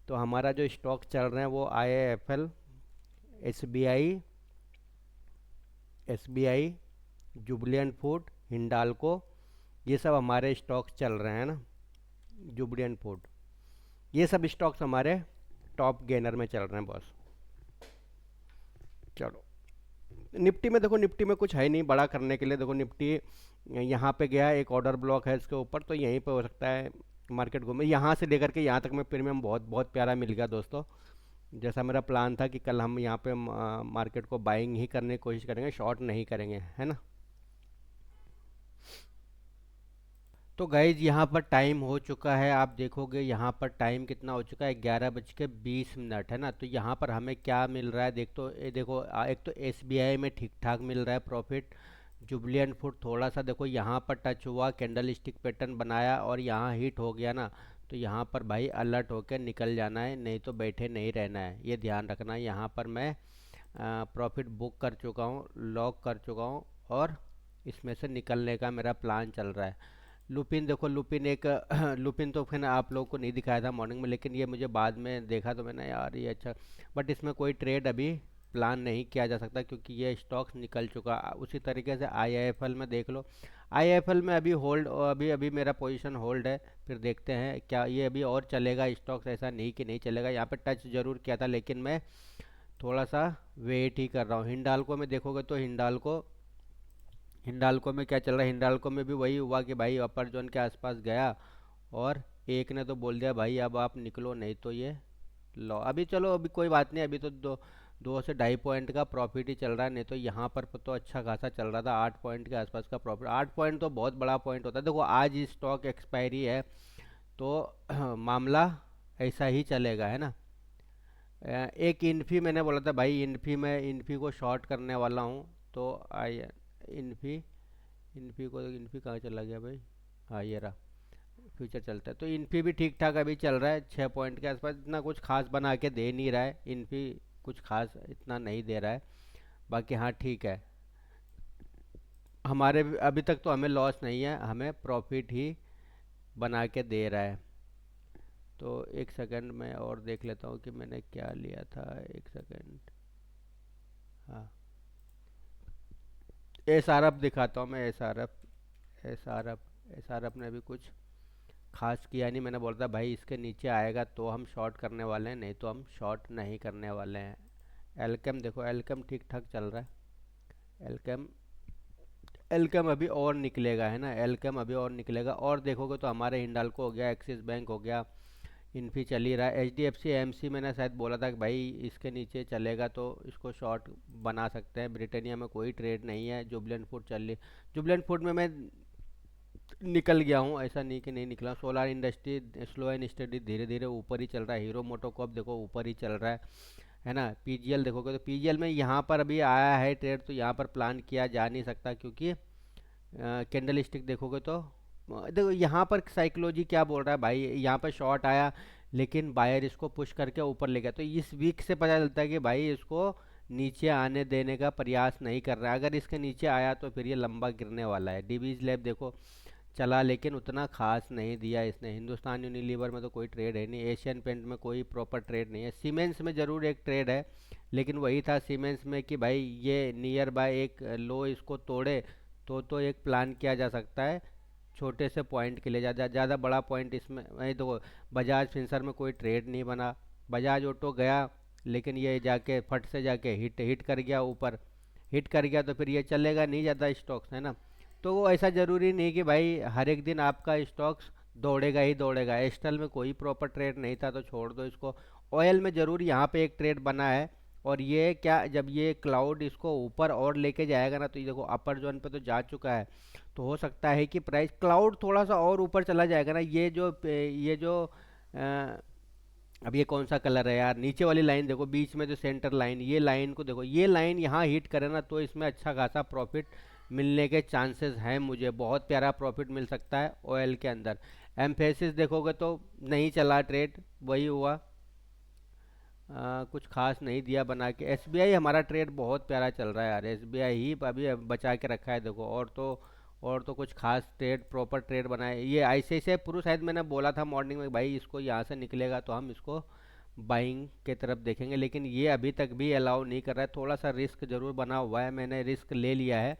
तो हमारा जो स्टॉक चल रहे हैं वो IIFL, SBI, SBI, जुबलियन food, Hindalco, ये सब हमारे स्टॉक चल रहे हैं ना। जुबलियन फूड, ये सब स्टॉक्स हमारे टॉप गेनर में चल रहे हैं बॉस। चलो निफ्टी में देखो, निफ्टी में कुछ है नहीं बड़ा करने के लिए। देखो निफ्टी यहाँ पे गया, एक ऑर्डर ब्लॉक है इसके ऊपर, तो यहीं पे हो सकता है मार्केट घूमे। यहाँ से लेकर के यहाँ तक में प्रीमियम बहुत बहुत प्यारा मिल गया दोस्तों। जैसा मेरा प्लान था कि कल हम यहाँ पे मार्केट को बाइंग ही करने की कोशिश करेंगे, शॉर्ट नहीं करेंगे, है ना। तो गाइज यहाँ पर टाइम हो चुका है, आप देखोगे यहाँ पर टाइम कितना हो चुका है, 11:20 है ना। तो यहाँ पर हमें क्या मिल रहा है देख, तो ये देखो एक तो SBI में ठीक ठाक मिल रहा है प्रॉफिट। जुबलियन फूड थोड़ा सा देखो यहाँ पर टच हुआ, कैंडल स्टिक पैटर्न बनाया और यहाँ हिट हो गया ना, तो यहाँ पर भाई अलर्ट होकर निकल जाना है, नहीं तो बैठे नहीं रहना है, ये ध्यान रखना है। यहाँ पर मैं प्रॉफिट बुक कर चुका हूँ, लॉक कर चुका हूँ, और इसमें से निकलने का मेरा प्लान चल रहा है। लुपिन देखो, लुपिन एक लुपिन तो फिर आप लोग को नहीं दिखाया था मॉर्निंग में, लेकिन ये मुझे बाद में देखा तो मैंने यार ये अच्छा, बट इसमें कोई ट्रेड अभी प्लान नहीं किया जा सकता क्योंकि ये स्टॉक्स निकल चुका। उसी तरीके से IIFL में देख लो, IIFL में अभी होल्ड, अभी अभी मेरा पोजीशन होल्ड है, फिर देखते हैं क्या ये अभी और चलेगा स्टॉक्स, ऐसा नहीं कि नहीं चलेगा। यहाँ पे टच जरूर किया था लेकिन मैं थोड़ा सा वेट ही कर रहा हूँ। हिंडाल्को में देखोगे तो हिंडाल्को, हिंडाल्को में क्या चल रहा है, हिंडाल्को में भी वही हुआ कि भाई अपर जोन के आसपास गया और एक ने तो बोल दिया भाई अब आप निकलो, नहीं तो ये लो। अभी चलो अभी कोई बात नहीं, अभी तो 2 से 2.5 पॉइंट का प्रॉफिट ही चल रहा है, नहीं तो यहाँ पर तो अच्छा खासा चल रहा था, 8 पॉइंट के आसपास का प्रॉफिट। 8 पॉइंट तो बहुत बड़ा पॉइंट होता है। देखो आज ही स्टॉक एक्सपायरी है तो मामला ऐसा ही चलेगा, है ना। एक इन्फी मैंने बोला था भाई, इन्फी में इन्फी को शॉर्ट करने वाला हूँ, तो आई इन्फी, इन्फी को, इन्फी कहाँ चला गया भाई, हाँ ये रहा, फ्यूचर चलता है। तो इन्फी भी ठीक ठाक अभी चल रहा है 6 पॉइंट के आसपास, इतना कुछ खास बना के दे नहीं रहा है इन्फी, कुछ खास इतना नहीं दे रहा है। बाकी हाँ ठीक है, हमारे अभी तक तो हमें लॉस नहीं है, हमें प्रॉफिट ही बना के दे रहा है। तो एक सेकंड में और देख लेता हूँ कि मैंने क्या लिया था, एक सेकंड। हाँ, SRF दिखाता हूँ मैं, एस आर एफ ने भी कुछ खास किया नहीं। मैंने बोला था भाई इसके नीचे आएगा तो हम शॉर्ट करने वाले हैं, नहीं तो हम शॉर्ट नहीं करने वाले हैं। एल्केम देखो, एल्केम ठीक ठाक चल रहा है। एल्केम, एल्केम अभी और निकलेगा, है ना, एल्केम अभी और निकलेगा। और देखोगे तो हमारे हिंडाल्को हो गया, एक्सिस बैंक हो गया, इन्फी चल ही रहा है। HDFC AMC मैंने शायद बोला था कि भाई इसके नीचे चलेगा तो इसको शॉर्ट बना सकते हैं। ब्रिटानिया में कोई ट्रेड नहीं है। जुबलेंट फूड चल रही, जुबलेंट फूड में मैं निकल गया हूँ, ऐसा नहीं कि नहीं निकला। Solar industry slow and study धीरे धीरे ऊपर ही चल रहा है। हीरो मोटोकॉप देखो ऊपर ही चल रहा है ना। PGL देखोगे तो PGL में यहाँ पर अभी आया है ट्रेड, तो यहाँ पर प्लान किया जा नहीं सकता क्योंकि कैंडल स्टिक देखोगे तो देखो यहाँ पर साइकोलॉजी क्या बोल रहा है भाई, यहाँ पर शॉर्ट आया लेकिन बायर इसको पुश करके ऊपर ले गया, तो इस वीक से पता चलता है कि भाई इसको नीचे आने देने का प्रयास नहीं कर रहा है। अगर इसके नीचे आया तो फिर ये लंबा गिरने वाला है। डिवीज लैब देखो चला लेकिन उतना खास नहीं दिया इसने। हिंदुस्तान यूनिलीवर में तो कोई ट्रेड है नहीं। एशियन पेंट में कोई प्रॉपर ट्रेड नहीं है। सीमेंस में ज़रूर एक ट्रेड है, लेकिन वही था सीमेंस में कि भाई ये नियर बाय एक लो इसको तोड़े तो एक प्लान किया जा सकता है छोटे से पॉइंट के लिए। ज़्यादा ज़्यादा बड़ा पॉइंट इसमें वही तो, बजाज फिंसर में कोई ट्रेड नहीं बना। बजाज ऑटो गया लेकिन ये जाके फट से जाके हिट हिट कर गया ऊपर, हिट कर गया तो फिर ये चलेगा नहीं ज़्यादा स्टॉक्स, है ना। तो वो ऐसा ज़रूरी नहीं कि भाई हर एक दिन आपका स्टॉक्स दौड़ेगा ही दौड़ेगा। एस्टल में कोई प्रॉपर ट्रेड नहीं था तो छोड़ दो इसको। ऑयल में ज़रूर यहाँ पे एक ट्रेड बना है, और ये क्या, जब ये क्लाउड इसको ऊपर और लेके जाएगा ना, तो ये देखो अपर जोन पे तो जा चुका है, तो हो सकता है कि प्राइस क्लाउड थोड़ा सा और ऊपर चला जाएगा ना। ये जो अ, अब ये कौन सा कलर है यार, नीचे वाली लाइन देखो, बीच में जो सेंटर लाइन, ये लाइन को देखो, ये लाइन यहाँ हिट करे ना, तो इसमें अच्छा खासा प्रॉफिट मिलने के चांसेस हैं, मुझे बहुत प्यारा प्रॉफिट मिल सकता है ऑयल के अंदर। एम्फेसिस देखोगे तो नहीं चला ट्रेड, वही हुआ, कुछ खास नहीं दिया बना के। एसबीआई हमारा ट्रेड बहुत प्यारा चल रहा है यार, एसबीआई ही अभी बचा के रखा है देखो, और तो कुछ खास ट्रेड, प्रॉपर ट्रेड बनाए। ये आईसीआईसीआई प्रू शायद मैंने बोला था मॉर्निंग में, भाई इसको यहाँ से निकलेगा तो हम इसको बाइंग के तरफ देखेंगे, लेकिन ये अभी तक भी अलाउ नहीं कर रहा है, थोड़ा सा रिस्क जरूर बना हुआ है, मैंने रिस्क ले लिया है।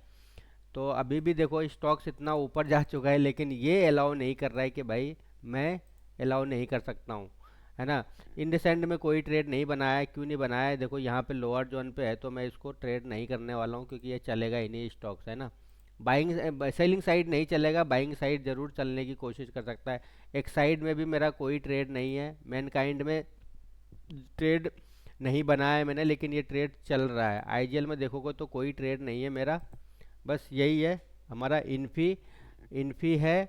तो अभी भी देखो स्टॉक्स इतना ऊपर जा चुका है, लेकिन ये अलाउ नहीं कर रहा है कि भाई मैं अलाउ नहीं कर सकता हूँ, है ना। इंडसेंड में कोई ट्रेड नहीं बनाया है, क्यों नहीं बनाया है, देखो यहाँ पे लोअर जोन पे है, तो मैं इसको ट्रेड नहीं करने वाला हूँ, क्योंकि ये चलेगा ही नहीं स्टॉक्स, है ना। बाइंग सेलिंग साइड नहीं चलेगा, बाइंग साइड जरूर चलने की कोशिश कर सकता है। एक साइड में भी मेरा कोई ट्रेड नहीं है, मैनकाइंड में ट्रेड नहीं बनाया है मैंने, लेकिन ये ट्रेड चल रहा है। आईजीएल में देखोगे तो कोई ट्रेड नहीं है मेरा, बस यही है हमारा। इन्फी इन्फी है,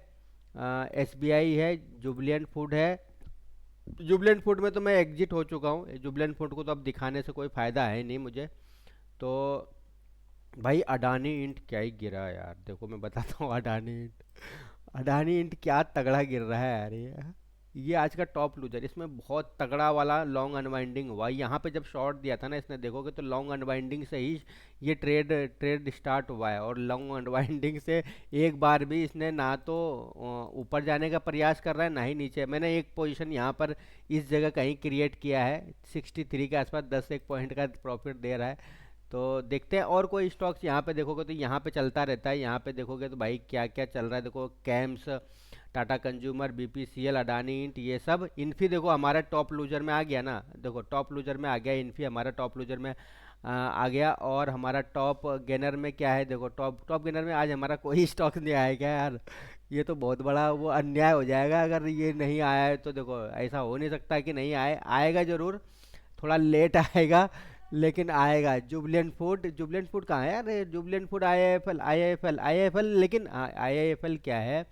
एसबीआई है, जुबलियंट फूड है। जुबलेंट फूड में तो मैं एग्जिट हो चुका हूँ, जुबलेंट फूड को तो अब दिखाने से कोई फ़ायदा है नहीं मुझे। तो भाई अडानी इंट क्या ही गिरा है यार, देखो मैं बताता हूँ, अडानी इंट क्या तगड़ा गिर रहा है यार ये आज का टॉप लूजर, इसमें बहुत तगड़ा वाला लॉन्ग अनवाइंडिंग हुआ यहाँ पे, जब शॉर्ट दिया था ना इसने, देखोगे तो लॉन्ग अनवाइंडिंग से ही ये ट्रेड ट्रेड स्टार्ट हुआ है, और लॉन्ग अनवाइंडिंग से एक बार भी इसने ना तो ऊपर जाने का प्रयास कर रहा है, ना ही नीचे। मैंने एक पोजीशन यहाँ पर इस जगह कहीं क्रिएट किया है 63 के आसपास, 10 एक पॉइंट का प्रॉफिट दे रहा है। तो देखते हैं और कोई स्टॉक्स यहाँ पे देखोगे तो यहाँ पे चलता रहता है, यहाँ पे देखोगे तो भाई क्या क्या चल रहा है, देखो camps, Tata consumer, BPCL, Adani int, ये सब। इन्फी देखो हमारा टॉप लूजर में आ गया ना, देखो टॉप लूजर में आ गया इन्फी, हमारा टॉप लूजर में आ गया। और हमारा टॉप गेनर में क्या है, देखो टॉप टॉप गेनर में आज हमारा कोई स्टॉक नहीं आएगा यार, ये तो बहुत बड़ा वो अन्याय हो जाएगा अगर ये नहीं आया है तो। देखो ऐसा हो नहीं सकता कि नहीं आएगा जरूर, थोड़ा लेट आएगा, लेकिन आएगा। जुबलेंट फूड कहाँ है यार, जुबलेंट फूड आईआईएफएल, लेकिन आईआईएफएल क्या है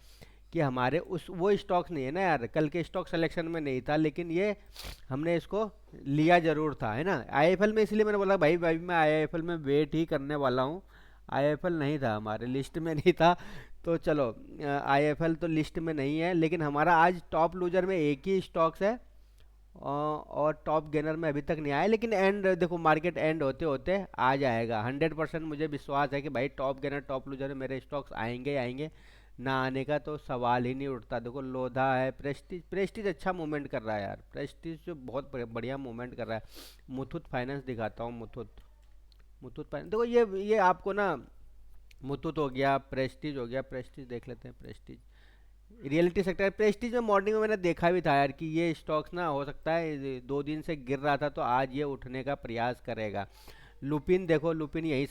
कि हमारे उस वो स्टॉक्स नहीं है ना यार, कल के स्टॉक सिलेक्शन में नहीं था, लेकिन ये हमने इसको लिया जरूर था, है ना। आईआईएफएल में इसलिए मैंने बोला भाई भाई मैं आईआईएफएल में वेट ही करने वाला हूँ, आईआईएफएल नहीं था हमारे लिस्ट में, नहीं था। तो चलो आईएफएल तो लिस्ट में नहीं है, लेकिन हमारा आज टॉप लूजर में एक ही स्टॉक्स है, और टॉप गेनर में अभी तक नहीं आया, लेकिन एंड देखो मार्केट एंड होते होते आ जाएगा। 100% मुझे विश्वास है कि भाई टॉप गेनर टॉप लूजर में मेरे स्टॉक्स आएंगे ही आएंगे, ना आने का तो सवाल ही नहीं उठता। देखो लोधा है, प्रेस्टीज, प्रेस्टीज अच्छा मूवमेंट कर रहा है यार, प्रेस्टीज जो बहुत बढ़िया मूवमेंट कर रहा है। मुथूट फाइनेंस दिखाता हूँ, मुथूट फाइनेंस देखो, ये आपको ना, मुथूट हो गया, प्रेस्टीज हो गया, प्रेस्टीज देख लेते हैं, प्रेस्टीज रियलिटी सेक्टर। प्रेस्टीज में मॉर्निंग में मैंने देखा भी था यार कि ये स्टॉक्स ना हो सकता है 2 दिन से गिर रहा था, तो आज ये उठने का प्रयास करेगा। लुपिन देखो, लुपिन यहीं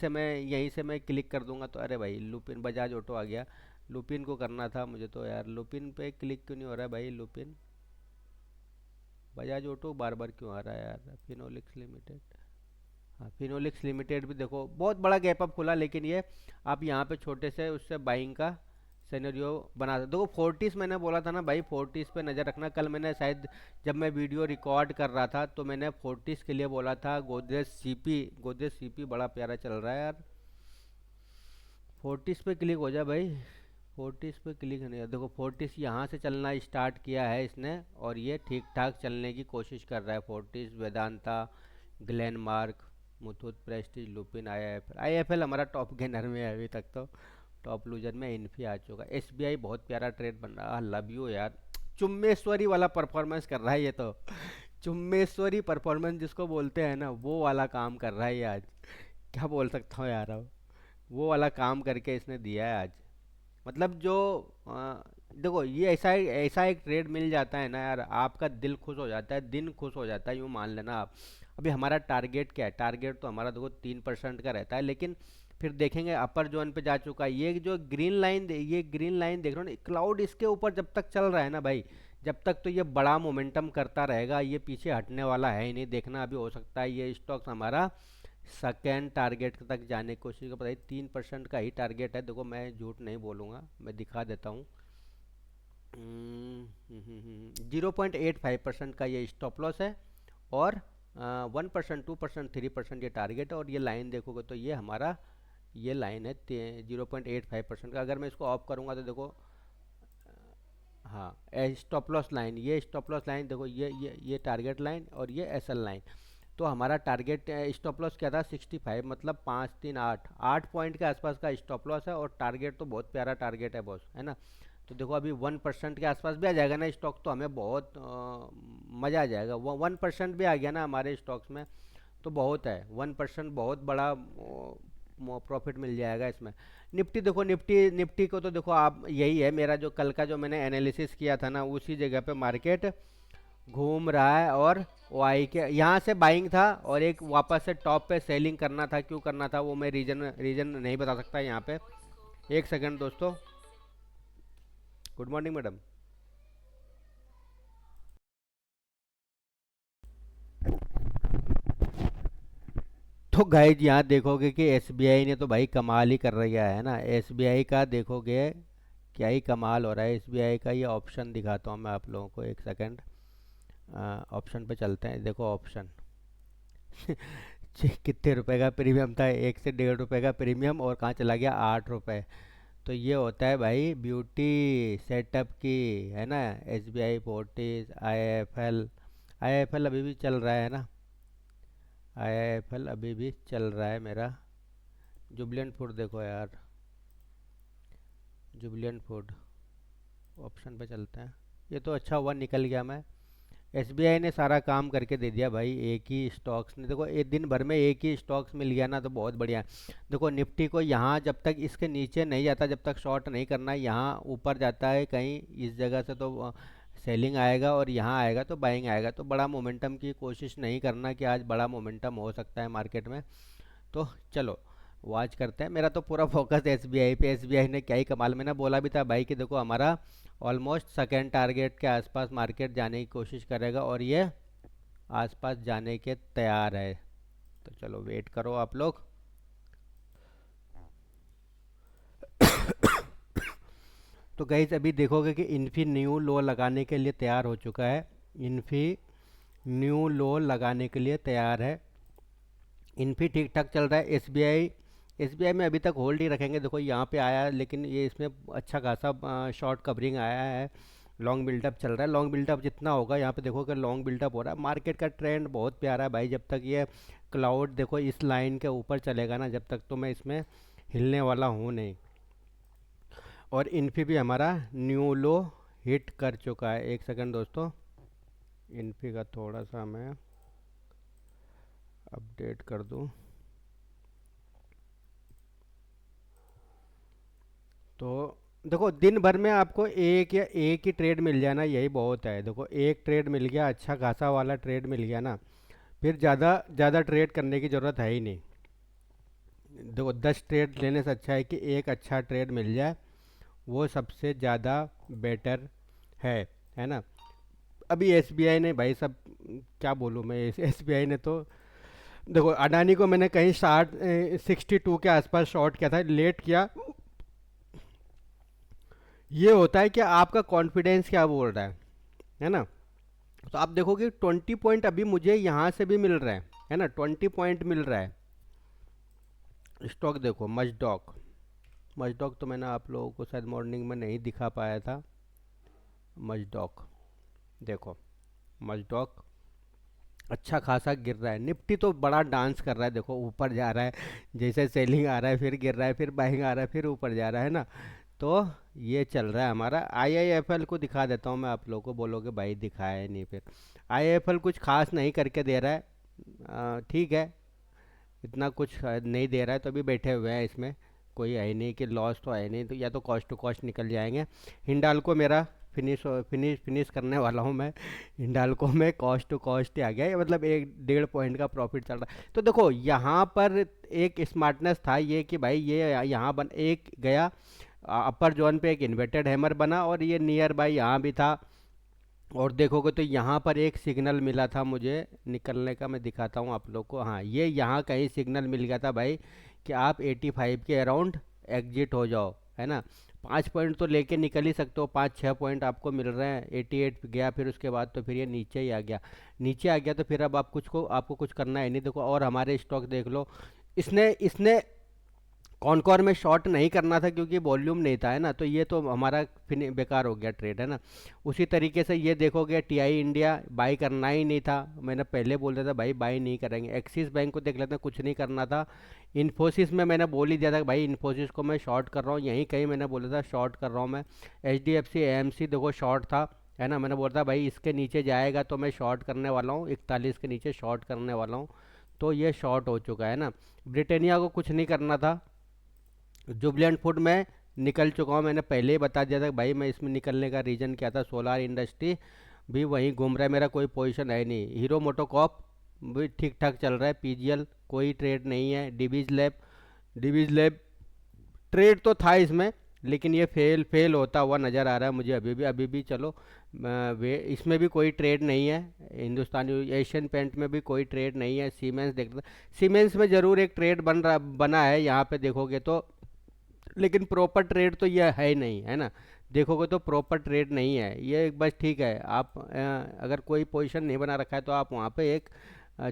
से मैं क्लिक कर दूंगा, तो अरे भाई लुपिन, बजाज ऑटो आ गया, लुपिन को करना था मुझे तो यार, लुपिन पे क्लिक क्यों नहीं हो रहा है भाई, लुपिन, बजाज ऑटो बार बार क्यों आ रहा है यार। फिनोलिक्स लिमिटेड, हाँ फिनोलिक्स लिमिटेड भी देखो बहुत बड़ा गैप अप खुला, लेकिन ये आप यहाँ पे छोटे से उससे बाइंग का सिनेरियो बना दो। देखो फोर्टिस मैंने बोला था ना भाई, फोर्टिस पे नज़र रखना, कल मैंने शायद जब मैं वीडियो रिकॉर्ड कर रहा था तो मैंने फोर्टिस के लिए बोला था। गोदरेज सीपी बड़ा प्यारा चल रहा है यार, फोर्टिस पे क्लिक हो जा भाई, फोर्टिस पे क्लिक नहीं है। देखो फोर्टिस यहाँ से चलना स्टार्ट किया है इसने, और ये ठीक ठाक चलने की कोशिश कर रहा है। Fortis, Vedanta, Glenmark, Muthoot, Prestige, Lupin, IFL हमारा टॉप गेनर में है अभी तक तो। टॉप लूजर में इन्फी आ चुका, एसबीआई बहुत प्यारा ट्रेड बन रहा है, लव यू यार, चुम्बेश्वरी वाला परफॉर्मेंस कर रहा है ये तो, चुम्बेश्वरी परफॉर्मेंस जिसको बोलते हैं ना, वो वाला काम कर रहा है ये आज, क्या बोल सकता हूँ यार अब, वो वाला काम करके इसने दिया है आज। मतलब जो देखो ये ऐसा एक ट्रेड मिल जाता है ना यार, आपका दिल खुश हो जाता है, दिन खुश हो जाता है, यूँ मान लेना आप। अभी हमारा टारगेट क्या है, टारगेट तो हमारा देखो 3% का रहता है, लेकिन फिर देखेंगे अपर जोन पे जा चुका है। ये जो ग्रीन लाइन, ये ग्रीन लाइन देख रहे हो ना, क्लाउड इसके ऊपर जब तक चल रहा है ना भाई, जब तक तो ये बड़ा मोमेंटम करता रहेगा, ये पीछे हटने वाला है ही नहीं। देखना अभी हो सकता है ये स्टॉक्स हमारा सेकेंड टारगेट तक जाने की कोशिश कर, पता 3% का ही टारगेट है। देखो मैं झूठ नहीं बोलूँगा, मैं दिखा देता हूँ। 0.85% का ये स्टॉप लॉस है, और 1%, 2%, 3% ये टारगेट है। और ये लाइन देखोगे तो ये हमारा, ये लाइन है 0.85% का। अगर मैं इसको ऑफ करूँगा तो देखो, हाँ, स्टॉप लॉस लाइन, ये स्टॉप लॉस लाइन देखो, ये टारगेट लाइन और ये एसएल लाइन। तो हमारा टारगेट स्टॉप लॉस क्या था 65, मतलब 538 8 पॉइंट के आसपास का स्टॉप लॉस है, और टारगेट तो बहुत प्यारा टारगेट है बॉस, है ना। तो देखो अभी 1% के आसपास भी आ जाएगा ना स्टॉक, तो हमें बहुत मज़ा आ जाएगा। वो 1% भी आ गया ना हमारे स्टॉक्स में, तो बहुत है। 1% बहुत बड़ा प्रॉफिट मिल जाएगा इसमें। निफ्टी देखो, निफ्टी निफ्टी को तो देखो आप, यही है मेरा जो कल का जो मैंने एनालिसिस किया था ना, उसी जगह पे मार्केट घूम रहा है। और वाई के यहाँ से बाइंग था, और एक वापस से टॉप पे सेलिंग करना था। क्यों करना था वो मैं रीजन रीजन नहीं बता सकता यहाँ पे। एक सेकंड दोस्तों। Good morning madam. तो गाइज यहाँ देखोगे कि एसबीआई ने तो भाई कमाल ही कर रहा है ना। एसबीआई का देखोगे क्या ही कमाल हो रहा है। एसबीआई का ये ऑप्शन दिखाता हूँ मैं आप लोगों को, एक सेकंड। ऑप्शन पे चलते हैं। देखो ऑप्शन कितने रुपए का प्रीमियम था, 1 से 1.5 रुपए का प्रीमियम, और कहाँ चला गया 8 रुपए। तो ये होता है भाई ब्यूटी सेटअप की, है ना। SBI, Fortis, IIFL. आईआईएफएल अभी भी चल रहा है ना, आईआईएफएल अभी भी चल रहा है मेरा। जुबलेंट फूड देखो यार, जुबलेंट फूड, ऑप्शन पे चलते हैं। ये तो अच्छा हुआ निकल गया मैं। एसबीआई ने सारा काम करके दे दिया भाई, एक ही स्टॉक्स ने देखो, एक दिन भर में एक ही स्टॉक्स मिल गया ना, तो बहुत बढ़िया। देखो निफ्टी को यहाँ जब तक इसके नीचे नहीं जाता, जब तक शॉर्ट नहीं करना है। यहाँ ऊपर जाता है कहीं इस जगह से तो सेलिंग आएगा, और यहाँ आएगा तो बाइंग आएगा। तो बड़ा मोमेंटम की कोशिश नहीं करना कि आज बड़ा मोमेंटम हो सकता है मार्केट में। तो चलो वॉच करते हैं। मेरा तो पूरा फोकस एसबीआई पे। एसबीआई ने क्या ही कमाल, मैंने बोला भी था भाई कि देखो हमारा ऑलमोस्ट सेकेंड टारगेट के आसपास मार्केट जाने की कोशिश करेगा, और ये आसपास जाने के तैयार है। तो चलो वेट करो आप लोग। तो गाइज अभी देखोगे कि इन्फी न्यू लो लगाने के लिए तैयार हो चुका है। इन्फी न्यू लो लगाने के लिए तैयार है। इन्फी ठीक ठाक चल रहा है। एसबीआई, एसबीआई में अभी तक होल्ड ही रखेंगे। देखो यहाँ पे आया है, लेकिन ये इसमें अच्छा खासा शॉर्ट कवरिंग आया है। लॉन्ग बिल्डअप चल रहा है। लॉन्ग बिल्डअप जितना होगा यहाँ पे देखो कि लॉन्ग बिल्डअप हो रहा है। मार्केट का ट्रेंड बहुत प्यारा है भाई। जब तक ये क्लाउड देखो इस लाइन के ऊपर चलेगा ना, जब तक तो मैं इसमें हिलने वाला हूँ नहीं। और इन्फी भी हमारा न्यू लो हिट कर चुका है। एक सेकंड दोस्तों, इन्फी का थोड़ा सा मैं अपडेट कर दूँ। तो देखो दिन भर में आपको एक या एक ही ट्रेड मिल जाए ना, यही बहुत है। देखो एक ट्रेड मिल गया, अच्छा खासा वाला ट्रेड मिल गया ना, फिर ज़्यादा ज़्यादा ट्रेड करने की ज़रूरत है ही नहीं। देखो 10 ट्रेड लेने से अच्छा है कि एक अच्छा ट्रेड मिल जाए, वो सबसे ज़्यादा बेटर है ना। अभी एसबीआई ने भाई सब, क्या बोलूँ मैं, एसबीआई ने तो देखो अडानी को मैंने कहीं 62 के आसपास शॉर्ट किया था, लेट किया। ये होता है कि आपका कॉन्फिडेंस क्या बोल रहा है ना। तो आप देखोगे 20 पॉइंट अभी मुझे यहाँ से भी मिल रहा है ना, 20 पॉइंट मिल रहा है। स्टॉक देखो मजडॉक, मजडॉक तो मैंने आप लोगों को शायद मॉर्निंग में नहीं दिखा पाया था। मजडॉक देखो, मजडॉक अच्छा खासा गिर रहा है। निफ्टी तो बड़ा डांस कर रहा है, देखो ऊपर जा रहा है, जैसे सेलिंग आ रहा है फिर गिर रहा है, फिर बाइंग आ रहा है फिर ऊपर जा रहा है ना। तो ये चल रहा है हमारा। आईआईएफएल को दिखा देता हूँ मैं आप लोगों को, बोलोगे भाई दिखाया है नहीं। फिर आईआईएफएल कुछ खास नहीं करके दे रहा है, ठीक है, इतना कुछ नहीं दे रहा है, तो अभी बैठे हुए हैं इसमें। कोई है ही नहीं कि लॉस तो है नहीं, तो या तो कॉस्ट टू कॉस्ट निकल जाएंगे। हिंडाल्को मेरा फिनिश करने वाला हूँ मैं। हिंडाल्को में कॉस्ट टू कॉस्ट ही आ गया है, मतलब 1-1.5 पॉइंट का प्रॉफिट चल रहा है। तो देखो यहाँ पर एक स्मार्टनेस था ये कि भाई ये यहाँ बन एक गया, अपर जोन पे एक इन्वर्टेड हैमर बना, और ये नियर बाई यहाँ भी था। और देखोगे तो यहाँ पर एक सिग्नल मिला था मुझे निकलने का, मैं दिखाता हूँ आप लोग को। हाँ, ये यहाँ कहीं सिग्नल मिल गया था भाई कि आप 85 के अराउंड एग्जिट हो जाओ, है ना। 5 पॉइंट तो लेके निकल ही सकते हो, 5-6 पॉइंट आपको मिल रहे हैं। 88 गया, फिर उसके बाद तो फिर ये नीचे ही आ गया। नीचे आ गया तो फिर अब आप आपको कुछ करना है नहीं। देखो और हमारे स्टॉक देख लो, इसने इसने कॉनकॉर में शॉर्ट नहीं करना था क्योंकि वॉल्यूम नहीं था, है ना। तो ये तो हमारा फिर बेकार हो गया ट्रेड, है ना। उसी तरीके से ये देखोगे टीआई इंडिया बाई करना ही नहीं था, मैंने पहले बोल दिया था भाई बाई नहीं करेंगे। एक्सिस बैंक को देख लेते हैं, कुछ नहीं करना था। इन्फोसिस में मैंने बोल ही दिया था कि भाई इन्फोसिस को मैं शॉर्ट कर रहा हूँ, यहीं कहीं मैंने बोला था शॉर्ट कर रहा हूँ मैं। H D F C AMC देखो शॉर्ट था, है ना। मैंने बोला था भाई इसके नीचे जाएगा तो मैं शॉर्ट करने वाला हूँ, 41 के नीचे शॉर्ट करने वाला हूँ। तो ये शॉर्ट हो चुका है ना। ब्रिटानिया को कुछ नहीं करना था। जुबलेंट फूड में निकल चुका हूँ, मैंने पहले ही बता दिया था कि भाई मैं इसमें निकलने का रीज़न क्या था। सोलार इंडस्ट्री भी वहीं घूम रहा है, मेरा कोई पोजीशन है नहीं। हीरो मोटोकॉप भी ठीक ठाक चल रहा है। पीजीएल कोई ट्रेड नहीं है। डिवीज लैब ट्रेड तो था इसमें, लेकिन ये फेल फेल होता हुआ नज़र आ रहा है मुझे अभी भी चलो। वे इसमें भी कोई ट्रेड नहीं है। हिंदुस्तानी एशियन पेंट में भी कोई ट्रेड नहीं है। सीमेंस देख रहे, सीमेंस में ज़रूर एक ट्रेड बना है यहाँ पे देखोगे तो, लेकिन प्रॉपर ट्रेड तो ये है ही नहीं, है ना। देखोगे तो प्रॉपर ट्रेड नहीं है ये। बस ठीक है, आप अगर कोई पोजीशन नहीं बना रखा है तो आप वहाँ पे एक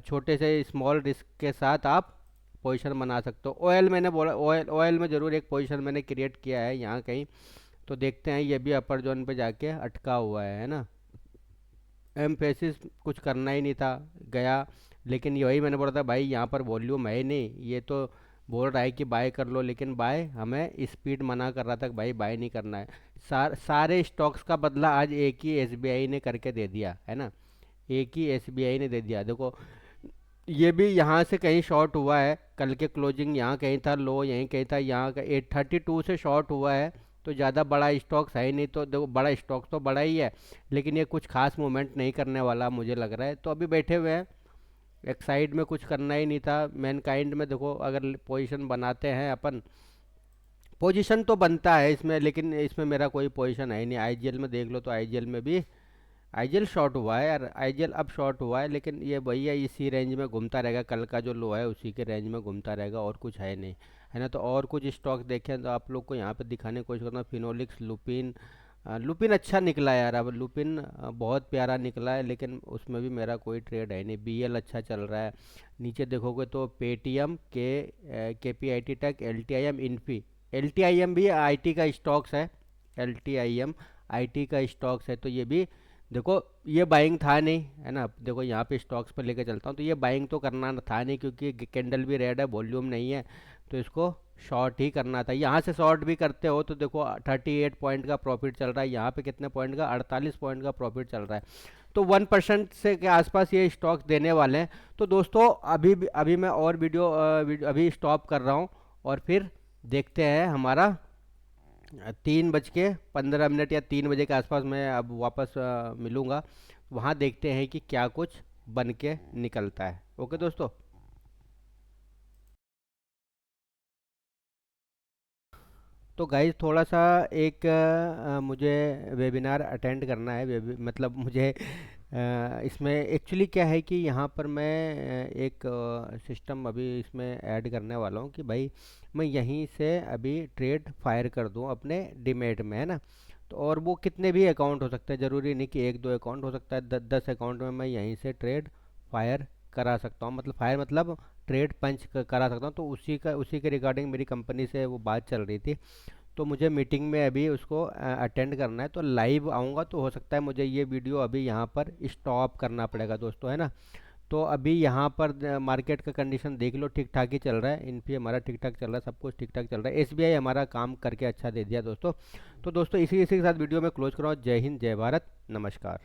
छोटे से स्मॉल रिस्क के साथ आप पोजीशन बना सकते हो। ऑयल मैंने बोला, ऑयल ऑयल में ज़रूर एक पोजीशन मैंने क्रिएट किया है यहाँ कहीं। तो देखते हैं, ये भी अपर जोन पे जाके अटका हुआ है ना। एम्फेसिस कुछ करना ही नहीं था, गया। लेकिन यही मैंने बोला था भाई यहाँ पर वॉल्यूम है ही नहीं, ये तो बोल रहा है कि बाय कर लो, लेकिन बाय हमें स्पीड मना कर रहा था कि भाई बाय नहीं करना है। सारे स्टॉक्स का बदला आज एक ही एसबीआई ने करके दे दिया, है ना। एक ही एसबीआई ने दे दिया। देखो ये भी यहाँ से कहीं शॉर्ट हुआ है, कल के क्लोजिंग यहाँ कहीं था, लो यहीं कहीं था, यहाँ का 832 से शॉर्ट हुआ है। तो ज़्यादा बड़ा स्टॉक्स है ही नहीं, तो देखो बड़ा स्टॉक तो बड़ा ही है, लेकिन ये कुछ खास मूवमेंट नहीं करने वाला मुझे लग रहा है। तो अभी बैठे हुए हैं, एक साइड में कुछ करना ही नहीं था। मैनकाइंड में देखो अगर पोजीशन बनाते हैं अपन, पोजीशन तो बनता है इसमें, लेकिन इसमें मेरा कोई पोजीशन है ही नहीं। आईजीएल में देख लो तो आईजीएल में भी आईजीएल शॉर्ट हुआ है यार। आईजीएल अब शॉर्ट हुआ है, लेकिन ये वही है, इसी रेंज में घूमता रहेगा। कल का जो लो है उसी के रेंज में घूमता रहेगा, और कुछ है नहीं, है ना। तो और कुछ स्टॉक देखें तो आप लोग को यहाँ पे दिखाने की कोशिश करता हूँ। Phenolics, Lupin. लुपिन अच्छा निकला है यार, अब लुपिन बहुत प्यारा निकला है, लेकिन उसमें भी मेरा कोई ट्रेड है नहीं। बीएल अच्छा चल रहा है। नीचे देखोगे तो Paytm K P I T tech, L T I M, Infy. L T I M भी आईटी का स्टॉक्स है। L T I M IT का स्टॉक्स है, तो ये भी देखो ये बाइंग था नहीं, है ना। देखो यहाँ पे स्टॉक्स पर लेके चलता हूँ, तो ये बाइंग तो करना था नहीं क्योंकि कैंडल भी रेड है, वॉल्यूम नहीं है। तो इसको शॉर्ट ही करना था। यहाँ से शॉर्ट भी करते हो तो देखो 38 पॉइंट का प्रॉफिट चल रहा है। यहाँ पे कितने पॉइंट का, 48 पॉइंट का प्रॉफिट चल रहा है। तो 1% से के आसपास ये स्टॉक्स देने वाले हैं। तो दोस्तों अभी मैं और वीडियो अभी स्टॉप कर रहा हूँ, और फिर देखते हैं हमारा 3:15 या 3 बजे के आसपास मैं अब वापस मिलूँगा। वहाँ देखते हैं कि क्या कुछ बन के निकलता है। ओके दोस्तों। तो गाइज थोड़ा सा एक मुझे वेबिनार अटेंड करना है। मतलब मुझे इसमें एक्चुअली क्या है कि यहाँ पर मैं एक सिस्टम अभी इसमें ऐड करने वाला हूँ कि भाई मैं यहीं से अभी ट्रेड फायर कर दूँ अपने डीमेट में, है ना। तो और वो कितने भी अकाउंट हो सकते हैं, ज़रूरी नहीं कि एक दो अकाउंट हो सकता है, 10 अकाउंट में मैं यहीं से ट्रेड फायर करा सकता हूँ। मतलब फायर मतलब ट्रेड पंच करा सकता हूँ। तो उसी के रिगार्डिंग मेरी कंपनी से वो बात चल रही थी। तो मुझे मीटिंग में अभी उसको अटेंड करना है, तो लाइव आऊँगा। तो हो सकता है मुझे ये वीडियो अभी यहाँ पर स्टॉप करना पड़ेगा दोस्तों, है ना। तो अभी यहाँ पर मार्केट का कंडीशन देख लो, ठीक ठाक ही चल रहा है। इन्फी हमारा ठीक ठाक चल रहा है, सब कुछ ठीक ठाक चल रहा है। एसबीआई हमारा काम करके अच्छा दे दिया दोस्तों। तो दोस्तों इसी इसी के साथ वीडियो में क्लोज कराऊँ। जय हिंद, जय भारत, नमस्कार।